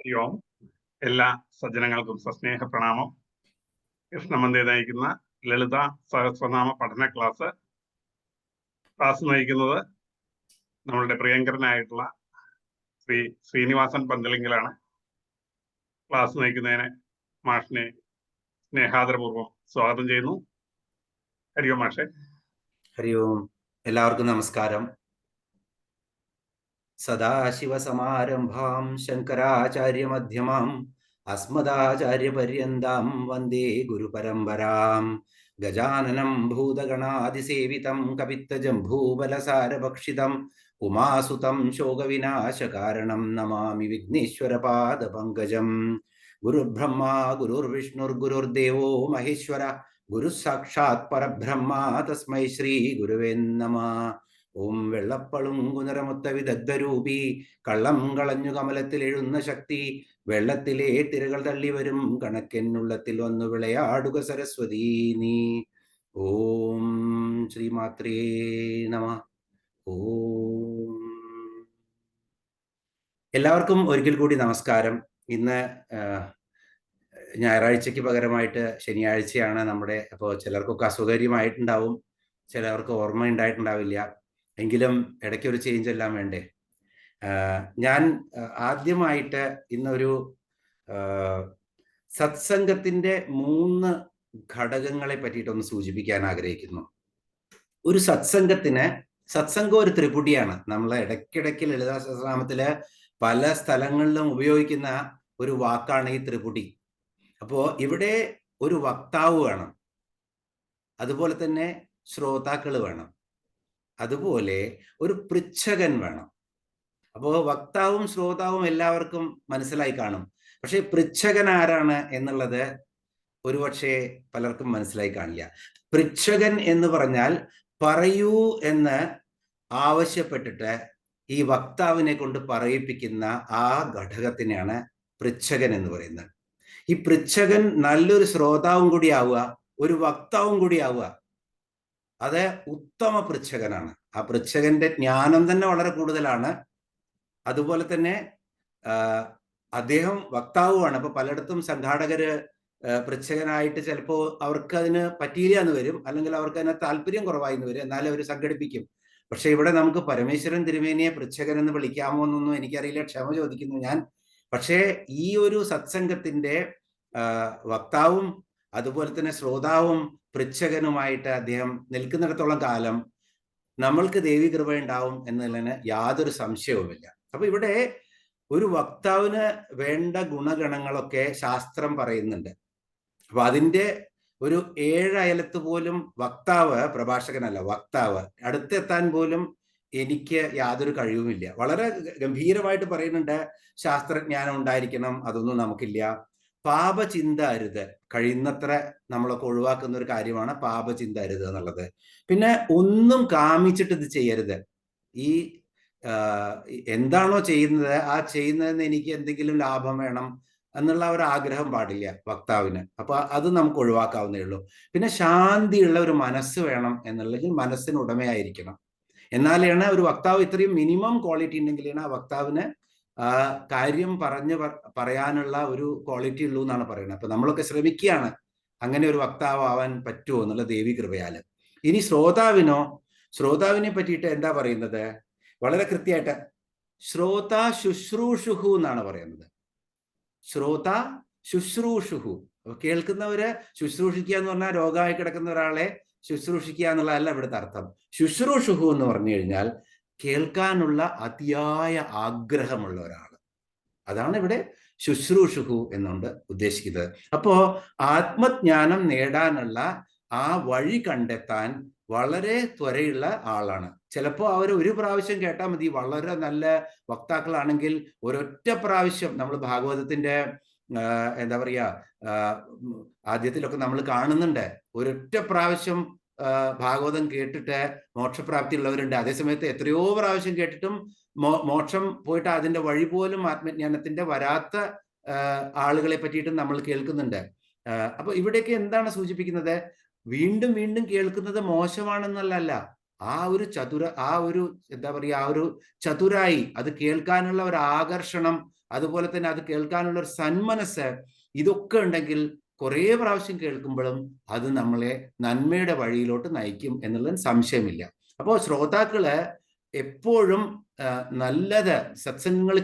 ഹരി ഓം. എല്ലാ സജ്ജനങ്ങൾക്കും സസ്നേഹ പ്രണാമം. കൃഷ്ണമന്ദി നയിക്കുന്ന ലളിത സഹസ്രനാമ പഠന ക്ലാസ് നയിക്കുന്നത് നമ്മളുടെ പ്രിയങ്കരനായിട്ടുള്ള ശ്രീ ശ്രീനിവാസൻ പന്തലിങ്കലാണ്. ക്ലാസ് നയിക്കുന്നതിന് മാഷിനെ സ്നേഹാദരപൂർവ്വം സ്വാഗതം ചെയ്യുന്നു. ഹരി ഓം മാഷെ. ഹരി ഓം. എല്ലാവർക്കും നമസ്കാരം. സദാശിവസമാരംഭാം ശങ്കരാചാര്യമധ്യമാം അസ്മദാചാര്യപര്യന്താം വന്ദേ ഗുരുപരമ്പരാം. ഗജാനനം ഭൂതഗണാതിസേവിതം കപിത്തജംഭൂബലസാരഭക്ഷിതം ഉമാസുതം ശോകവിനാശകാരണം നമാമി വിഘ്നേശ്വരപാദപങ്കജം. ഗുരുർബ്രഹ്മ ഗുരുർവിഷ്ണുർഗുരുർദേവോ മഹേശ്വര ഗുരു സാക്ഷാത് പരബ്രഹ്മ തസ്മൈ ശ്രീ ഗുരുവേ നമഃ. ഓം വെള്ളപ്പളുങ്കു നിറമൊത്ത വിദഗ്ധരൂപി കള്ളം കളഞ്ഞു കമലത്തിൽ എഴുന്ന ശക്തി വെള്ളത്തിലെ തിരകൾ തള്ളി വരും കണക്കെന്നുള്ളത്തിൽ വന്നു വിളയാടുക സരസ്വതി നീ. ഓം ശ്രീമാത്രേ നമഃ. ഓം. എല്ലാവർക്കും ഒരിക്കൽ കൂടി നമസ്കാരം. ഇന്ന് ഞായറാഴ്ചയ്ക്ക് പകരമായിട്ട് ശനിയാഴ്ചയാണ് നമ്മുടെ. അപ്പോൾ ചിലർക്കൊക്കെ അസൗകര്യമായിട്ടുണ്ടാവും, ചിലർക്ക് ഓർമ്മ ഉണ്ടായിട്ടുണ്ടാവില്ല. എങ്കിലും ഇടയ്ക്ക് ഒരു ചേഞ്ച് എല്ലാം വേണ്ടേ. ഞാൻ ആദ്യമായിട്ട് ഇന്നൊരു സത്സംഗത്തിന്റെ 3 ഘടകങ്ങളെ പറ്റിയിട്ടൊന്ന് സൂചിപ്പിക്കാൻ ആഗ്രഹിക്കുന്നു. ഒരു സത്സംഗം ഒരു ത്രിപുടിയാണ്. നമ്മൾ ഇടയ്ക്കിടയ്ക്ക് ലളിതാ സഹസ്രനാമത്തില് പല സ്ഥലങ്ങളിലും ഉപയോഗിക്കുന്ന ഒരു വാക്കാണ് ഈ ത്രിപുടി. അപ്പോ ഇവിടെ ഒരു വക്താവ് വേണം, അതുപോലെ തന്നെ ശ്രോതാക്കൾ വേണം, അതുപോലെ ഒരു പൃച്ഛകൻ വേണം. അപ്പോൾ വക്താവും ശ്രോതാവും എല്ലാവർക്കും മനസ്സിലായി കാണും. പക്ഷെ പൃച്ഛകൻ ആരാണ് എന്നുള്ളത് ഒരുപക്ഷെ പലർക്കും മനസ്സിലായി കാണില്ല. പൃച്ഛകൻ എന്ന് പറഞ്ഞാൽ പറയൂ എന്ന് ആവശ്യപ്പെട്ടിട്ട് ഈ വക്താവിനെ കൊണ്ട് പറയിപ്പിക്കുന്ന ആ ഘടകത്തിനെയാണ് പൃച്ഛകൻ എന്ന് പറയുന്നത്. ഈ പൃച്ഛകൻ നല്ലൊരു ശ്രോതാവും കൂടി ആവുക, ഒരു വക്താവും കൂടി ആവുക, അത് ഉത്തമ പൃച്ഛകനാണ്. ആ പൃച്ഛകന്റെ ജ്ഞാനം തന്നെ വളരെ കൂടുതലാണ്. അതുപോലെ തന്നെ അദ്ദേഹം വക്താവുമാണ്. അപ്പൊ പലയിടത്തും സംഘാടകര് പൃച്ഛകനായിട്ട് ചിലപ്പോൾ അവർക്ക് അതിന് പറ്റിയില്ല എന്ന് വരും, അല്ലെങ്കിൽ അവർക്ക് അതിന് താല്പര്യം കുറവായി എന്ന് വരും, എന്നാലും അവർ സംഘടിപ്പിക്കും. പക്ഷെ ഇവിടെ നമുക്ക് പരമേശ്വരൻ തിരുമേനിയെ പൃച്ഛകൻ എന്ന് വിളിക്കാമോ എന്നൊന്നും എനിക്കറിയില്ല, ക്ഷമ ചോദിക്കുന്നു ഞാൻ. പക്ഷേ ഈ ഒരു സത്സംഗത്തിന്റെ വക്താവും അതുപോലെ തന്നെ ശ്രോതാവും പൃച്ഛകനുമായിട്ട് അദ്ദേഹം നിൽക്കുന്നിടത്തോളം കാലം നമ്മൾക്ക് ദേവി കൃപ ഉണ്ടാവും എന്നതിന് യാതൊരു സംശയവുമില്ല. അപ്പൊ ഇവിടെ ഒരു വക്താവിന് വേണ്ട ഗുണഗണങ്ങളൊക്കെ ശാസ്ത്രം പറയുന്നുണ്ട്. അപ്പൊ അതിന്റെ ഒരു 7 അയലത്ത് പോലും വക്താവ്, പ്രഭാഷകനല്ല, വക്താവ് അടുത്തെത്താൻ പോലും എനിക്ക് യാതൊരു കഴിവുമില്ല. വളരെ ഗംഭീരമായിട്ട് പറയുന്നുണ്ട്, ശാസ്ത്രജ്ഞാനം ഉണ്ടായിരിക്കണം, അതൊന്നും നമുക്കില്ല. പാപചിന്ത അരുത്, കഴിയുന്നത്ര നമ്മളൊക്കെ ഒഴിവാക്കുന്ന ഒരു കാര്യമാണ് പാപചിന്ത അരുത് എന്നുള്ളത്. പിന്നെ ഒന്നും കാമിച്ചിട്ട് ഇത് ചെയ്യരുത്. ഈ എന്താണോ ചെയ്യുന്നത് ആ ചെയ്യുന്നതിന് എനിക്ക് എന്തെങ്കിലും ലാഭം വേണം എന്നുള്ള ഒരു ആഗ്രഹം പാടില്ല വക്താവിന്. അപ്പൊ അത് നമുക്ക് ഒഴിവാക്കാവുന്നേ ഉള്ളൂ. പിന്നെ ശാന്തിയുള്ള ഒരു മനസ്സ് വേണം എന്നുള്ളതിൽ മനസ്സിന് ഉടമയായിരിക്കണം. എന്നാലാണ് ഒരു വക്താവ്, ഇത്രയും മിനിമം ക്വാളിറ്റി ഉണ്ടെങ്കിലാണ് ആ വക്താവിന് കാര്യം പറയാനുള്ള ഒരു ക്വാളിറ്റി ഉള്ളൂ എന്നാണ് പറയുന്നത്. അപ്പൊ നമ്മളൊക്കെ ശ്രമിക്കുകയാണ് അങ്ങനെ ഒരു വക്താവ് ആവാൻ പറ്റുമോ എന്നുള്ള ദേവി കൃപയാല്. ഇനി ശ്രോതാവിനെ പറ്റിയിട്ട് എന്താ പറയുന്നത്? വളരെ കൃത്യമായിട്ട് ശ്രോതാ ശുശ്രൂഷുഹു എന്നാണ് പറയുന്നത്. ശ്രോതാ ശുശ്രൂഷുഹു. അപ്പൊ കേൾക്കുന്നവര് ശുശ്രൂഷിക്കുക എന്ന് പറഞ്ഞാൽ രോഗമായി കിടക്കുന്ന ഒരാളെ ശുശ്രൂഷിക്കുക എന്നുള്ളതല്ല ഇവിടുത്തെ അർത്ഥം. ശുശ്രൂഷുഹു എന്ന് പറഞ്ഞു കഴിഞ്ഞാൽ കേൾക്കാനുള്ള അതിയായ ആഗ്രഹമുള്ള ഒരാൾ. അതാണ് ഇവിടെ ശുശ്രൂഷുഹു എന്നുകൊണ്ട് ഉദ്ദേശിക്കുന്നത്. അപ്പോ ആത്മജ്ഞാനം നേടാനുള്ള ആ വഴി കണ്ടെത്താൻ വളരെ ത്വരയുള്ള ആളാണ്. ചിലപ്പോൾ അവർ ഒരു പ്രാവശ്യം കേട്ടാൽ മതി. വളരെ നല്ല വക്താക്കളാണെങ്കിൽ ഒരൊറ്റ പ്രാവശ്യം, നമ്മൾ ഭാഗവതത്തിന്റെ എന്താ പറയാ, ആദ്യത്തിലൊക്കെ നമ്മൾ കാണുന്നുണ്ട്, ഒരൊറ്റ പ്രാവശ്യം ഭാഗവതം കേട്ടിട്ട് മോക്ഷപ്രാപ്തി ഉള്ളവരുണ്ട്. അതേസമയത്ത് എത്രയോ പ്രാവശ്യം കേട്ടിട്ടും മോക്ഷം പോയിട്ട് അതിന്റെ വഴി പോലും ആത്മജ്ഞാനത്തിന്റെ വരാത്ത ആളുകളെ പറ്റിയിട്ടും നമ്മൾ കേൾക്കുന്നുണ്ട്. അപ്പൊ ഇവിടെയൊക്കെ എന്താണ് സൂചിപ്പിക്കുന്നത്? വീണ്ടും വീണ്ടും കേൾക്കുന്നത് മോശമാണെന്നല്ല, ആ ഒരു എന്താ പറയുക, ആ ഒരു ചതുരായി, അത് കേൾക്കാനുള്ള ഒരു ആകർഷണം, അതുപോലെ തന്നെ അത് കേൾക്കാനുള്ള ഒരു സന്മനസ്, ഇതൊക്കെ ഉണ്ടെങ്കിൽ കുറേ പ്രാവശ്യം കേൾക്കുമ്പോഴും അത് നമ്മളെ നന്മയുടെ വഴിയിലോട്ട് നയിക്കും എന്നുള്ളതിന് സംശയമില്ല. അപ്പോൾ ശ്രോതാക്കള് എപ്പോഴും നല്ലത് സത്സംഗങ്ങൾ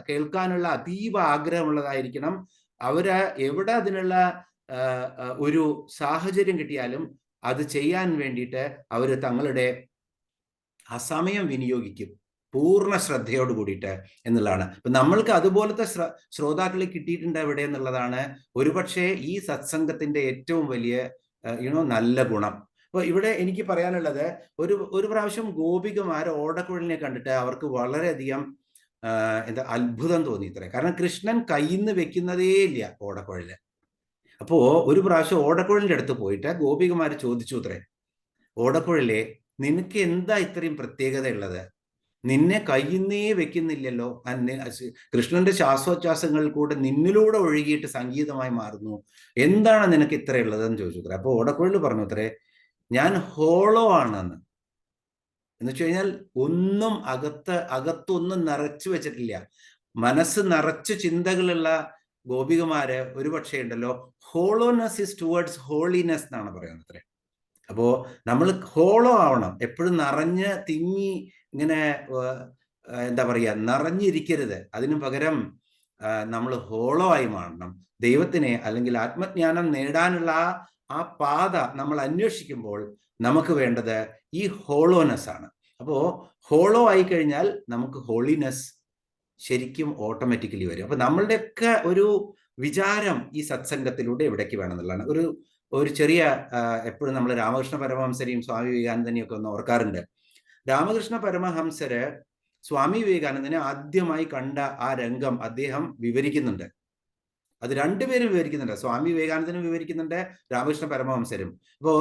കേൾക്കാനുള്ള അതീവ ആഗ്രഹമുള്ളതായിരിക്കണം. അവര് എവിടെ അതിനുള്ള ഒരു സാഹചര്യം കിട്ടിയാലും അത് ചെയ്യാൻ വേണ്ടിയിട്ട് അവർ തങ്ങളുടെ ആ സമയം വിനിയോഗിക്കും, പൂർണ്ണ ശ്രദ്ധയോട് കൂടിയിട്ട് എന്നുള്ളതാണ്. അപ്പൊ നമ്മൾക്ക് അതുപോലത്തെ ശ്രോതാക്കളെ കിട്ടിയിട്ടുണ്ട് എവിടെ എന്നുള്ളതാണ് ഒരുപക്ഷെ ഈ സത്സംഗത്തിന്റെ ഏറ്റവും വലിയ നല്ല ഗുണം. അപ്പൊ ഇവിടെ എനിക്ക് പറയാനുള്ളത്, ഒരു പ്രാവശ്യം ഗോപികമാർ ഓടക്കുഴലിനെ കണ്ടിട്ട് അവർക്ക് വളരെയധികം എന്താ അത്ഭുതം തോന്നി ഇത്രേ. കാരണം കൃഷ്ണൻ കയ്യിന്ന് വെക്കുന്നതേ ഇല്ല ഓടക്കുഴല്. അപ്പോ ഒരു പ്രാവശ്യം ഓടക്കുഴലിന്റെ അടുത്ത് പോയിട്ട് ഗോപികമാര് ചോദിച്ചു അത്രേ, ഓടക്കുഴലെ നിനക്ക് എന്താ ഇത്രയും പ്രത്യേകത ഉള്ളത്? നിന്നെ കയ്യിന്നേ വെക്കുന്നില്ലല്ലോ, കൃഷ്ണന്റെ ശ്വാസോച്ഛ്വാസങ്ങൾ കൂടെ നിന്നിലൂടെ ഒഴുകിയിട്ട് സംഗീതമായി മാറുന്നു, എന്താണ് നിനക്ക് ഇത്ര ഉള്ളതെന്ന് ചോദിച്ചു അത്രേ. അപ്പൊ ഓടക്കുഴൽ പറഞ്ഞു അത്രേ, ഞാൻ ഹോളോ ആണെന്ന്. എന്ന് വെച്ച് കഴിഞ്ഞാൽ ഒന്നും അകത്തൊന്നും നിറച്ചു വെച്ചിട്ടില്ല. മനസ്സ് നിറച്ച് ചിന്തകളുള്ള ഗോപികമാര് ഒരുപക്ഷെ ഉണ്ടല്ലോ, ഹോളോനെസ് ഇസ് ടുവേർഡ്സ് ഹോളിനെസ് എന്നാണ് പറയുന്നത് അത്രേ. അപ്പോ നമ്മൾ ഹോളോ ആവണം, എപ്പോഴും നിറഞ്ഞ് തിങ്ങി ഇങ്ങനെ എന്താ പറയുക, നിറഞ്ഞിരിക്കരുത്. അതിനു പകരം നമ്മൾ ഹോളോ ആയി മാറണം. ദൈവത്തിനെ അല്ലെങ്കിൽ ആത്മജ്ഞാനം നേടാനുള്ള ആ പാത നമ്മൾ അന്വേഷിക്കുമ്പോൾ നമുക്ക് വേണ്ടത് ഈ ഹോളോനെസ് ആണ്. അപ്പോ ഹോളോ ആയി കഴിഞ്ഞാൽ നമുക്ക് ഹോളിനെസ് ശരിക്കും ഓട്ടോമാറ്റിക്കലി വരും. അപ്പൊ നമ്മളുടെയൊക്കെ ഒരു വിചാരം ഈ സത്സംഗത്തിലൂടെ എവിടേക്ക് വേണമെന്നുള്ളതാണ്. ഒരു ചെറിയ എപ്പോഴും നമ്മൾ രാമകൃഷ്ണ പരമഹംസരെയും സ്വാമി വിവേകാനന്ദനെയും ഒക്കെ ഒന്ന് ഓർക്കാറുണ്ട്. രാമകൃഷ്ണ പരമഹംസര് സ്വാമി വിവേകാനന്ദനെ ആദ്യമായി കണ്ട ആ രംഗം അദ്ദേഹം വിവരിക്കുന്നുണ്ട്. അത് രണ്ടുപേരും വിവരിക്കുന്നുണ്ട്, സ്വാമി വിവേകാനന്ദനും വിവരിക്കുന്നുണ്ട്, രാമകൃഷ്ണ പരമഹംസരും. അപ്പോ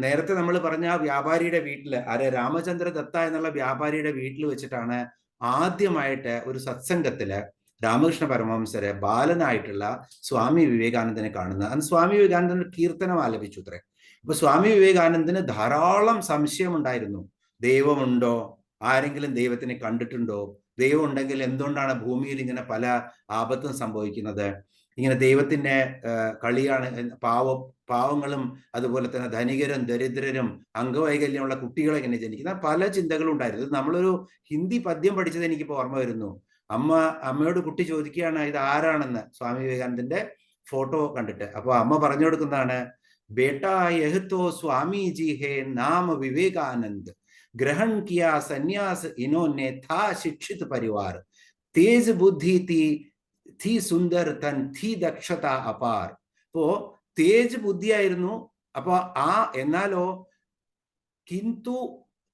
നേരത്തെ നമ്മൾ പറഞ്ഞ വ്യാപാരിയുടെ വീട്ടില്, രാമചന്ദ്ര ദത്ത എന്നുള്ള വ്യാപാരിയുടെ വീട്ടിൽ വെച്ചിട്ടാണ് ആദ്യമായിട്ട് ഒരു സത്സംഗത്തില് രാമകൃഷ്ണ പരമഹംസര് ബാലനായിട്ടുള്ള സ്വാമി വിവേകാനന്ദനെ കാണുന്നത്. അന്ന് സ്വാമി വിവേകാനന്ദൻ കീർത്തനം ആലപിച്ചു അത്രേ. അപ്പൊ സ്വാമി വിവേകാനന്ദന് ധാരാളം സംശയമുണ്ടായിരുന്നു. ദൈവമുണ്ടോ? ആരെങ്കിലും ദൈവത്തിനെ കണ്ടിട്ടുണ്ടോ? ദൈവം ഉണ്ടെങ്കിൽ എന്തുകൊണ്ടാണ് ഭൂമിയിൽ ഇങ്ങനെ പല ആപത്തും സംഭവിക്കുന്നത്? ഇങ്ങനെ ദൈവത്തിന്റെ കളിയാണ്. പാവങ്ങളും അതുപോലെ തന്നെ ധനികരും ദരിദ്രരും അംഗവൈകല്യമുള്ള കുട്ടികളെ ഇങ്ങനെ ജനിക്കുന്ന പല ചിന്തകളും ഉണ്ടായിരുന്നു. നമ്മളൊരു ഹിന്ദി പദ്യം പഠിച്ചത് എനിക്കിപ്പോ ഓർമ്മ വരുന്നു. അമ്മയോട് കുട്ടി ചോദിക്കുകയാണ് ഇത് ആരാണെന്ന്, സ്വാമി വിവേകാനന്ദന്റെ ഫോട്ടോ കണ്ടിട്ട്. അപ്പൊ അമ്മ പറഞ്ഞു കൊടുക്കുന്നതാണ്, ബേട്ടാ യഹ് തോ സ്വാമി ജി ഹേ നാം വിവേകാനന്ദ്, ഗ്രഹൺ കിയാ സന്യാസ് ഇനോനെ था शिक्षित परिवार, तेज बुद्धि थी സുന്ദർ തൻ थी ദക്ഷത അപാർ. അപ്പോ തേജ് ബുദ്ധിയായിരുന്നു. അപ്പൊ എന്നാലോ കിന്തു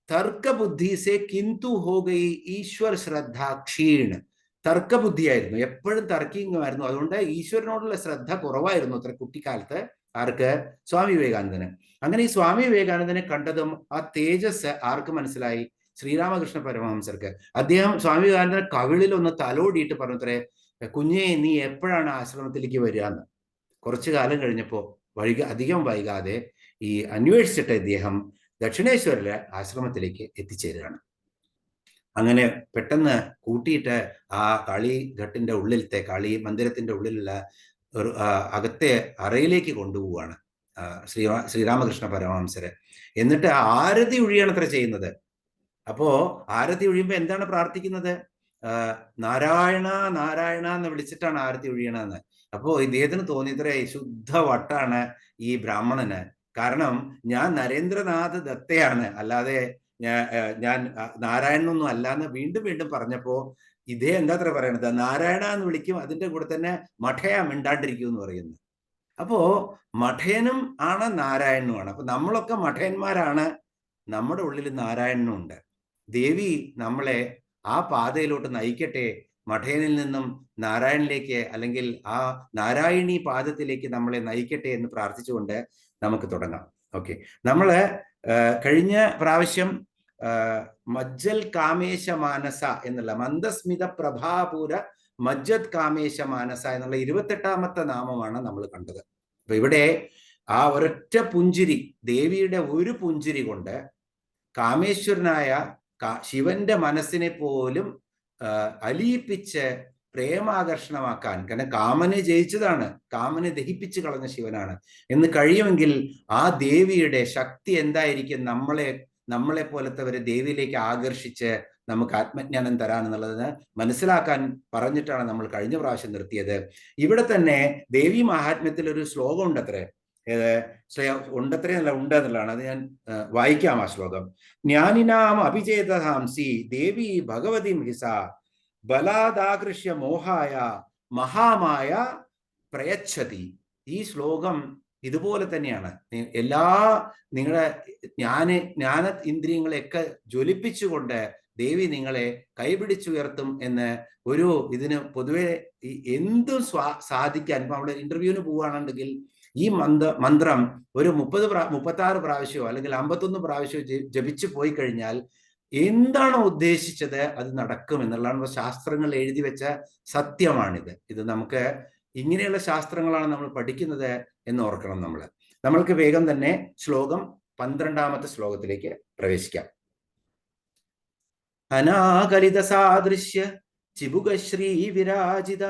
തർക്കബുദ്ധി സെ കിന്തു ഹോ ഗയി ഈശ്വർ ശ്രദ്ധ ക്ഷീൺ. തർക്കബുദ്ധിയായിരുന്നു, എപ്പോഴും തർക്കിങ്ങുമായിരുന്നു. അതുകൊണ്ട് ഈശ്വരനോടുള്ള ശ്രദ്ധ കുറവായിരുന്നു അത്ര കുട്ടിക്കാലത്ത്. ആർക്ക്? സ്വാമി വിവേകാനന്ദന്. അങ്ങനെ ഈ സ്വാമി വിവേകാനന്ദനെ കണ്ടതും ആ തേജസ് ആർക്ക് മനസ്സിലായി? ശ്രീരാമകൃഷ്ണ പരമഹംസർക്ക്. അദ്ദേഹം സ്വാമി വിവേകാനന്ദനെ കവിളിൽ ഒന്ന് തലോടിയിട്ട് പറഞ്ഞത്രേ, കുഞ്ഞെ നീ എപ്പോഴാണ് ആശ്രമത്തിലേക്ക് വരിക എന്ന്. കുറച്ചു കാലം കഴിഞ്ഞപ്പോ അധികം വൈകാതെ ഈ അന്വേഷിച്ചിട്ട് ഇദ്ദേഹം ദക്ഷിണേശ്വരിലെ ആശ്രമത്തിലേക്ക് എത്തിച്ചേരുകയാണ്. അങ്ങനെ പെട്ടെന്ന് കൂട്ടിയിട്ട് ആ കളിഘട്ടിന്റെ ഉള്ളിലത്തെ കളി മന്ദിരത്തിന്റെ ഉള്ളിലുള്ള ഒരു അകത്തെ അറയിലേക്ക് കൊണ്ടുപോവാണ് ശ്രീരാമകൃഷ്ണ പരമഹംസര്. എന്നിട്ട് ആരതി ഒഴിയാണത്ര ചെയ്യുന്നത്. അപ്പോ ആരതി ഒഴിയുമ്പോ എന്താണ് പ്രാർത്ഥിക്കുന്നത്? നാരായണ നാരായണ എന്ന് വിളിച്ചിട്ടാണ് ആരതി ഒഴിയണമെന്ന്. അപ്പോ ഇദ്ദേഹത്തിന് തോന്നിയത്രേ, ശുദ്ധ വട്ടാണ് ഈ ബ്രാഹ്മണന്. കാരണം ഞാൻ നരേന്ദ്രനാഥ് ദത്തയാണ്, അല്ലാതെ ഞാൻ നാരായണനൊന്നും അല്ലാന്ന് വീണ്ടും വീണ്ടും പറഞ്ഞപ്പോ ഇദ്ദേഹം എന്താ അത്ര പറയണത്? നാരായണ എന്ന് വിളിക്കും, അതിന്റെ കൂടെ തന്നെ മഠയാ മിണ്ടാണ്ടിരിക്കും എന്ന് പറയുന്നു. അപ്പോ മഠയനും ആണ് നാരായണനുമാണ്. അപ്പൊ നമ്മളൊക്കെ മഠയന്മാരാണ്, നമ്മുടെ ഉള്ളിൽ നാരായണനും ഉണ്ട്. ദേവി നമ്മളെ ആ പാതയിലോട്ട് നയിക്കട്ടെ, മഠയനിൽ നിന്നും നാരായണിലേക്ക്, അല്ലെങ്കിൽ ആ നാരായണി പാദത്തിലേക്ക് നമ്മളെ നയിക്കട്ടെ എന്ന് പ്രാർത്ഥിച്ചുകൊണ്ട് നമുക്ക് തുടങ്ങാം. ഓക്കെ, നമ്മള് കഴിഞ്ഞ പ്രാവശ്യം മജ്ജൽ കാമേശ മാനസ എന്നുള്ള മന്ദസ്മിത പ്രഭാപൂര മജ്ജത് കാമേശ മാനസ എന്നുള്ള 28ാമത്തെ നാമമാണ് നമ്മൾ കണ്ടത്. അപ്പൊ ഇവിടെ ആ ഒരൊറ്റ പുഞ്ചിരി, ദേവിയുടെ ഒരു പുഞ്ചിരി കൊണ്ട് കാമേശ്വരനായ ശിവന്റെ മനസ്സിനെ പോലും അലിയിപ്പിച്ച് പ്രേമാകർഷണമാക്കാൻ, കാരണം കാമനെ ജയിച്ചതാണ്, കാമനെ ദഹിപ്പിച്ചു കളഞ്ഞ ശിവനാണ് എന്ന് കഴിയുമെങ്കിൽ ആ ദേവിയുടെ ശക്തി എന്തായിരിക്കും നമ്മളെ പോലത്തെവരെ ദേവിയിലേക്ക് ആകർഷിച്ച് നമുക്ക് ആത്മജ്ഞാനം തരാനെന്നുള്ളതിന് മനസ്സിലാക്കാൻ പറഞ്ഞിട്ടാണ് നമ്മൾ കഴിഞ്ഞ പ്രാവശ്യം നിർത്തിയത്. ഇവിടെ തന്നെ ദേവി മഹാത്മ്യത്തിൽ ഒരു ശ്ലോകം ഉണ്ടത്രേ, ഉണ്ടത്രേന്നല്ല, ഉണ്ട് എന്നുള്ളതാണ്. അത് ഞാൻ വായിക്കാം ആ ശ്ലോകം. ജ്ഞാനിനാം അഭിചേതഹാംസി ദേവി ഭഗവതി ഹിസ ബലാദാകൃഷ്യ മോഹായ മഹാമായ പ്രയച്ഛതി. ഈ ശ്ലോകം ഇതുപോലെ തന്നെയാണ്. നിങ്ങളുടെ ജ്ഞാന ഇന്ദ്രിയങ്ങളെയൊക്കെ ജ്വലിപ്പിച്ചുകൊണ്ട് ദേവി നിങ്ങളെ കൈപിടിച്ചുയർത്തും എന്ന് ഇതിന് പൊതുവെ എന്തും സാധിക്കാൻ, ഇപ്പൊ അവിടെ ഇന്റർവ്യൂവിന് പോവുകയാണെന്നുണ്ടെങ്കിൽ ഈ മന്ത്രം ഒരു 36 പ്രാവശ്യമോ അല്ലെങ്കിൽ 51 പ്രാവശ്യമോ ജപിച്ചു പോയി കഴിഞ്ഞാൽ എന്താണോ ഉദ്ദേശിച്ചത് അത് നടക്കും എന്നുള്ളതാണ് ശാസ്ത്രങ്ങൾ എഴുതി വെച്ച സത്യമാണിത്. ഇത് നമുക്ക് ഇങ്ങനെയുള്ള ശാസ്ത്രങ്ങളാണ് നമ്മൾ പഠിക്കുന്നത് എന്ന് ഓർക്കണം. നമ്മൾക്ക് വേഗം തന്നെ ശ്ലോകം 12ാമത്തെ ശ്ലോകത്തിലേക്ക് പ്രവേശിക്കാം. അനാകലിത സാദൃശ്യ ചിബുകശ്രീ വിരാജിത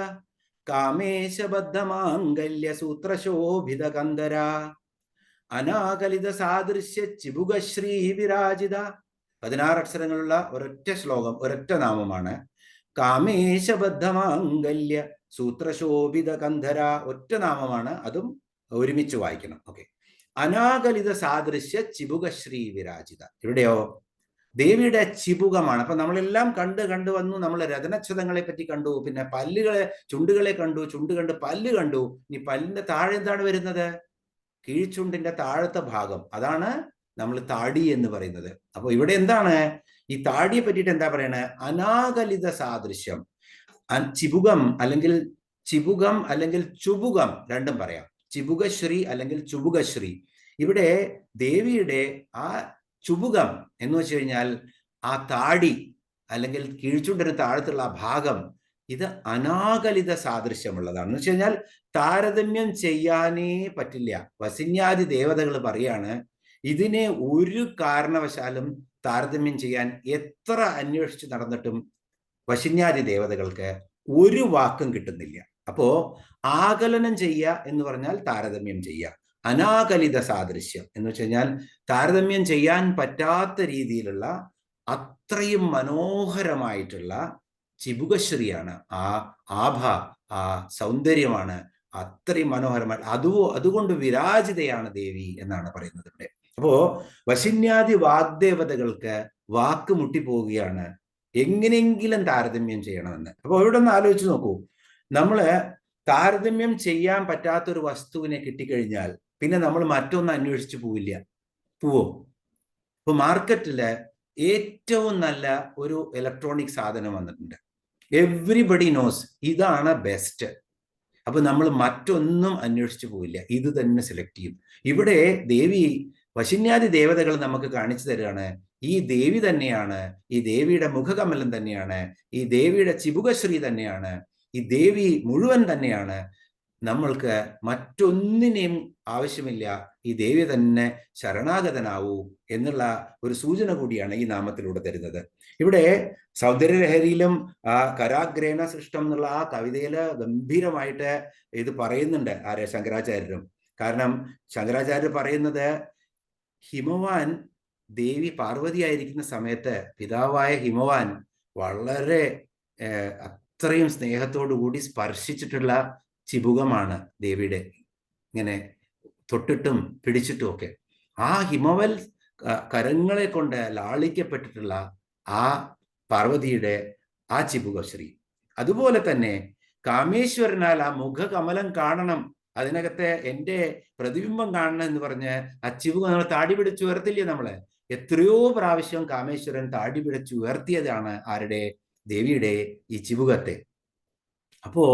കാമേശബദ്ധമാംഗല്യ സൂത്രശോഭിത കന്ദര. അനാകലിത സാദൃശ്യ ചിബുകശ്രീ വിരാജിത, 16 അക്ഷരങ്ങളുള്ള ഒരൊറ്റ ശ്ലോകം, ഒരൊറ്റ നാമമാണ്. കാമേശബദ്ധമാംഗല്യ സൂത്രശോഭിത കന്ധര, ഒറ്റ നാമമാണ്, അതും ഒരുമിച്ച് വായിക്കണം. ഓക്കെ. അനാകലിത സാദൃശ്യ ചിബുകശ്രീ വിരാജിത. ഇവിടെയോ ദേവിയുടെ ചിബുകമാണ്. അപ്പൊ നമ്മളെല്ലാം കണ്ടു വന്നു. നമ്മൾ രതനച്ഛതങ്ങളെ പറ്റി കണ്ടു, പിന്നെ ചുണ്ടുകളെ കണ്ടു, ചുണ്ട് കണ്ട് പല്ല് കണ്ടു. ഇനി പല്ലിന്റെ താഴെ എന്താണ് വരുന്നത്? കീഴ്ചുണ്ടിന്റെ താഴത്തെ ഭാഗം, അതാണ് നമ്മൾ താടി എന്ന് പറയുന്നത്. അപ്പൊ ഇവിടെ എന്താണ് ഈ താടിയെ പറ്റിയിട്ട് എന്താ പറയണേ? അനാകലിത സാദൃശ്യം. ചിബുകം അല്ലെങ്കിൽ ചുബുകം രണ്ടും പറയാം. ചിബുകശ്രീ അല്ലെങ്കിൽ ചുബുകശ്രീ. ഇവിടെ ദേവിയുടെ ആ ചുബുകം എന്ന് വെച്ച് കഴിഞ്ഞാൽ ആ താടി അല്ലെങ്കിൽ കീഴ്ചുണ്ടിന് താഴത്തുള്ള ആ ഭാഗം, ഇത് അനാകലിത സാദൃശ്യമുള്ളതാണ്. എന്ന് വെച്ച് കഴിഞ്ഞാൽ താരതമ്യം ചെയ്യാനേ പറ്റില്ല. വസിന്യാദി ദേവതകൾ പറയാണ്, ഇതിനെ ഒരു കാരണവശാലും താരതമ്യം ചെയ്യാൻ എത്ര അന്വേഷിച്ച് നടന്നിട്ടും വശിന്യാദി ദേവതകൾക്ക് ഒരു വാക്കും കിട്ടുന്നില്ല. അപ്പോ ആകലനം ചെയ്യുക എന്ന് പറഞ്ഞാൽ താരതമ്യം ചെയ്യുക. അനാകലിത സാദൃശ്യം എന്ന് വെച്ച് കഴിഞ്ഞാൽ താരതമ്യം ചെയ്യാൻ പറ്റാത്ത രീതിയിലുള്ള അത്രയും മനോഹരമായിട്ടുള്ള ചിബുകശ്രീയാണ് ആ ആഭ, ആ സൗന്ദര്യമാണ് അത്രയും മനോഹരമായി. അതുകൊണ്ട് വിരാജിതയാണ് ദേവി എന്നാണ് പറയുന്നത് ഇവിടെ. അപ്പോ വശിന്യാദി വാഗ്ദേവതകൾക്ക് വാക്ക് മുട്ടിപ്പോവുകയാണ് എങ്ങനെയെങ്കിലും താരതമ്യം ചെയ്യണമെന്ന്. അപ്പൊ ഇവിടെ ഒന്ന് ആലോചിച്ച് നോക്കൂ, നമ്മള് താരതമ്യം ചെയ്യാൻ പറ്റാത്തൊരു വസ്തുവിനെ കിട്ടിക്കഴിഞ്ഞാൽ പിന്നെ നമ്മൾ മറ്റൊന്ന് അന്വേഷിച്ച് പോവോ? ഇപ്പൊ മാർക്കറ്റില് ഏറ്റവും നല്ല ഒരു ഇലക്ട്രോണിക് സാധനം വന്നിട്ടുണ്ട്. എവ്രിബഡി നോസ് ഇതാണ് ബെസ്റ്റ്. അപ്പൊ നമ്മൾ മറ്റൊന്നും അന്വേഷിച്ചു പോവില്ല, ഇത് തന്നെ സെലക്ട് ചെയ്യും. ഇവിടെ ദേവി വശിന്യാദി ദേവതകൾ നമുക്ക് കാണിച്ചു തരികയാണ്, ഈ ദേവി തന്നെയാണ്, ഈ ദേവിയുടെ മുഖകമലം തന്നെയാണ്, ഈ ദേവിയുടെ ചിബുകശ്രീ തന്നെയാണ്, ഈ ദേവി മുഴുവൻ തന്നെയാണ്. നമ്മൾക്ക് മറ്റൊന്നിനെയും ആവശ്യമില്ല, ഈ ദേവി തന്നെ ശരണാഗതനാവൂ എന്നുള്ള ഒരു സൂചന കൂടിയാണ് ഈ നാമത്തിലൂടെ തരുന്നത്. ഇവിടെ സൗന്ദര്യലഹരിയിലും ആ കരാഗ്രേണ സൃഷ്ടം എന്നുള്ള ആ കവിതയില് ഗംഭീരമായിട്ട് ഇത് പറയുന്നുണ്ട് ശങ്കരാചാര്യരും. കാരണം ശങ്കരാചാര്യർ പറയുന്നത്, ഹിമവാൻ ദേവി പാർവതിയായിരിക്കുന്ന സമയത്ത് പിതാവായ ഹിമവാൻ വളരെ അത്രയും സ്നേഹത്തോടു കൂടി സ്പർശിച്ചിട്ടുള്ള ചിബുകമാണ് ദേവിയുടെ, ഇങ്ങനെ തൊട്ടിട്ടും പിടിച്ചിട്ടും ഒക്കെ. ആ ഹിമവൽ കരങ്ങളെ കൊണ്ട് ലാളിക്കപ്പെട്ടിട്ടുള്ള ആ പാർവതിയുടെ ആ ചിബുകശ്രീ. അതുപോലെ തന്നെ കാമേശ്വരനാൽ ആ മുഖകമലം കാണണം, അതിനകത്തെ എൻ്റെ പ്രതിബിംബം കാണണം എന്ന് പറഞ്ഞ് ആ ചിബുകം നമ്മൾ താടി പിടിച്ച് ഉയർത്തില്ലേ? നമ്മള് എത്രയോ പ്രാവശ്യം കാമേശ്വരൻ താടി പിടിച്ച് ഉയർത്തിയതാണ് ആരുടെ? ദേവിയുടെ ഈ ചിബുകത്തെ. അപ്പോ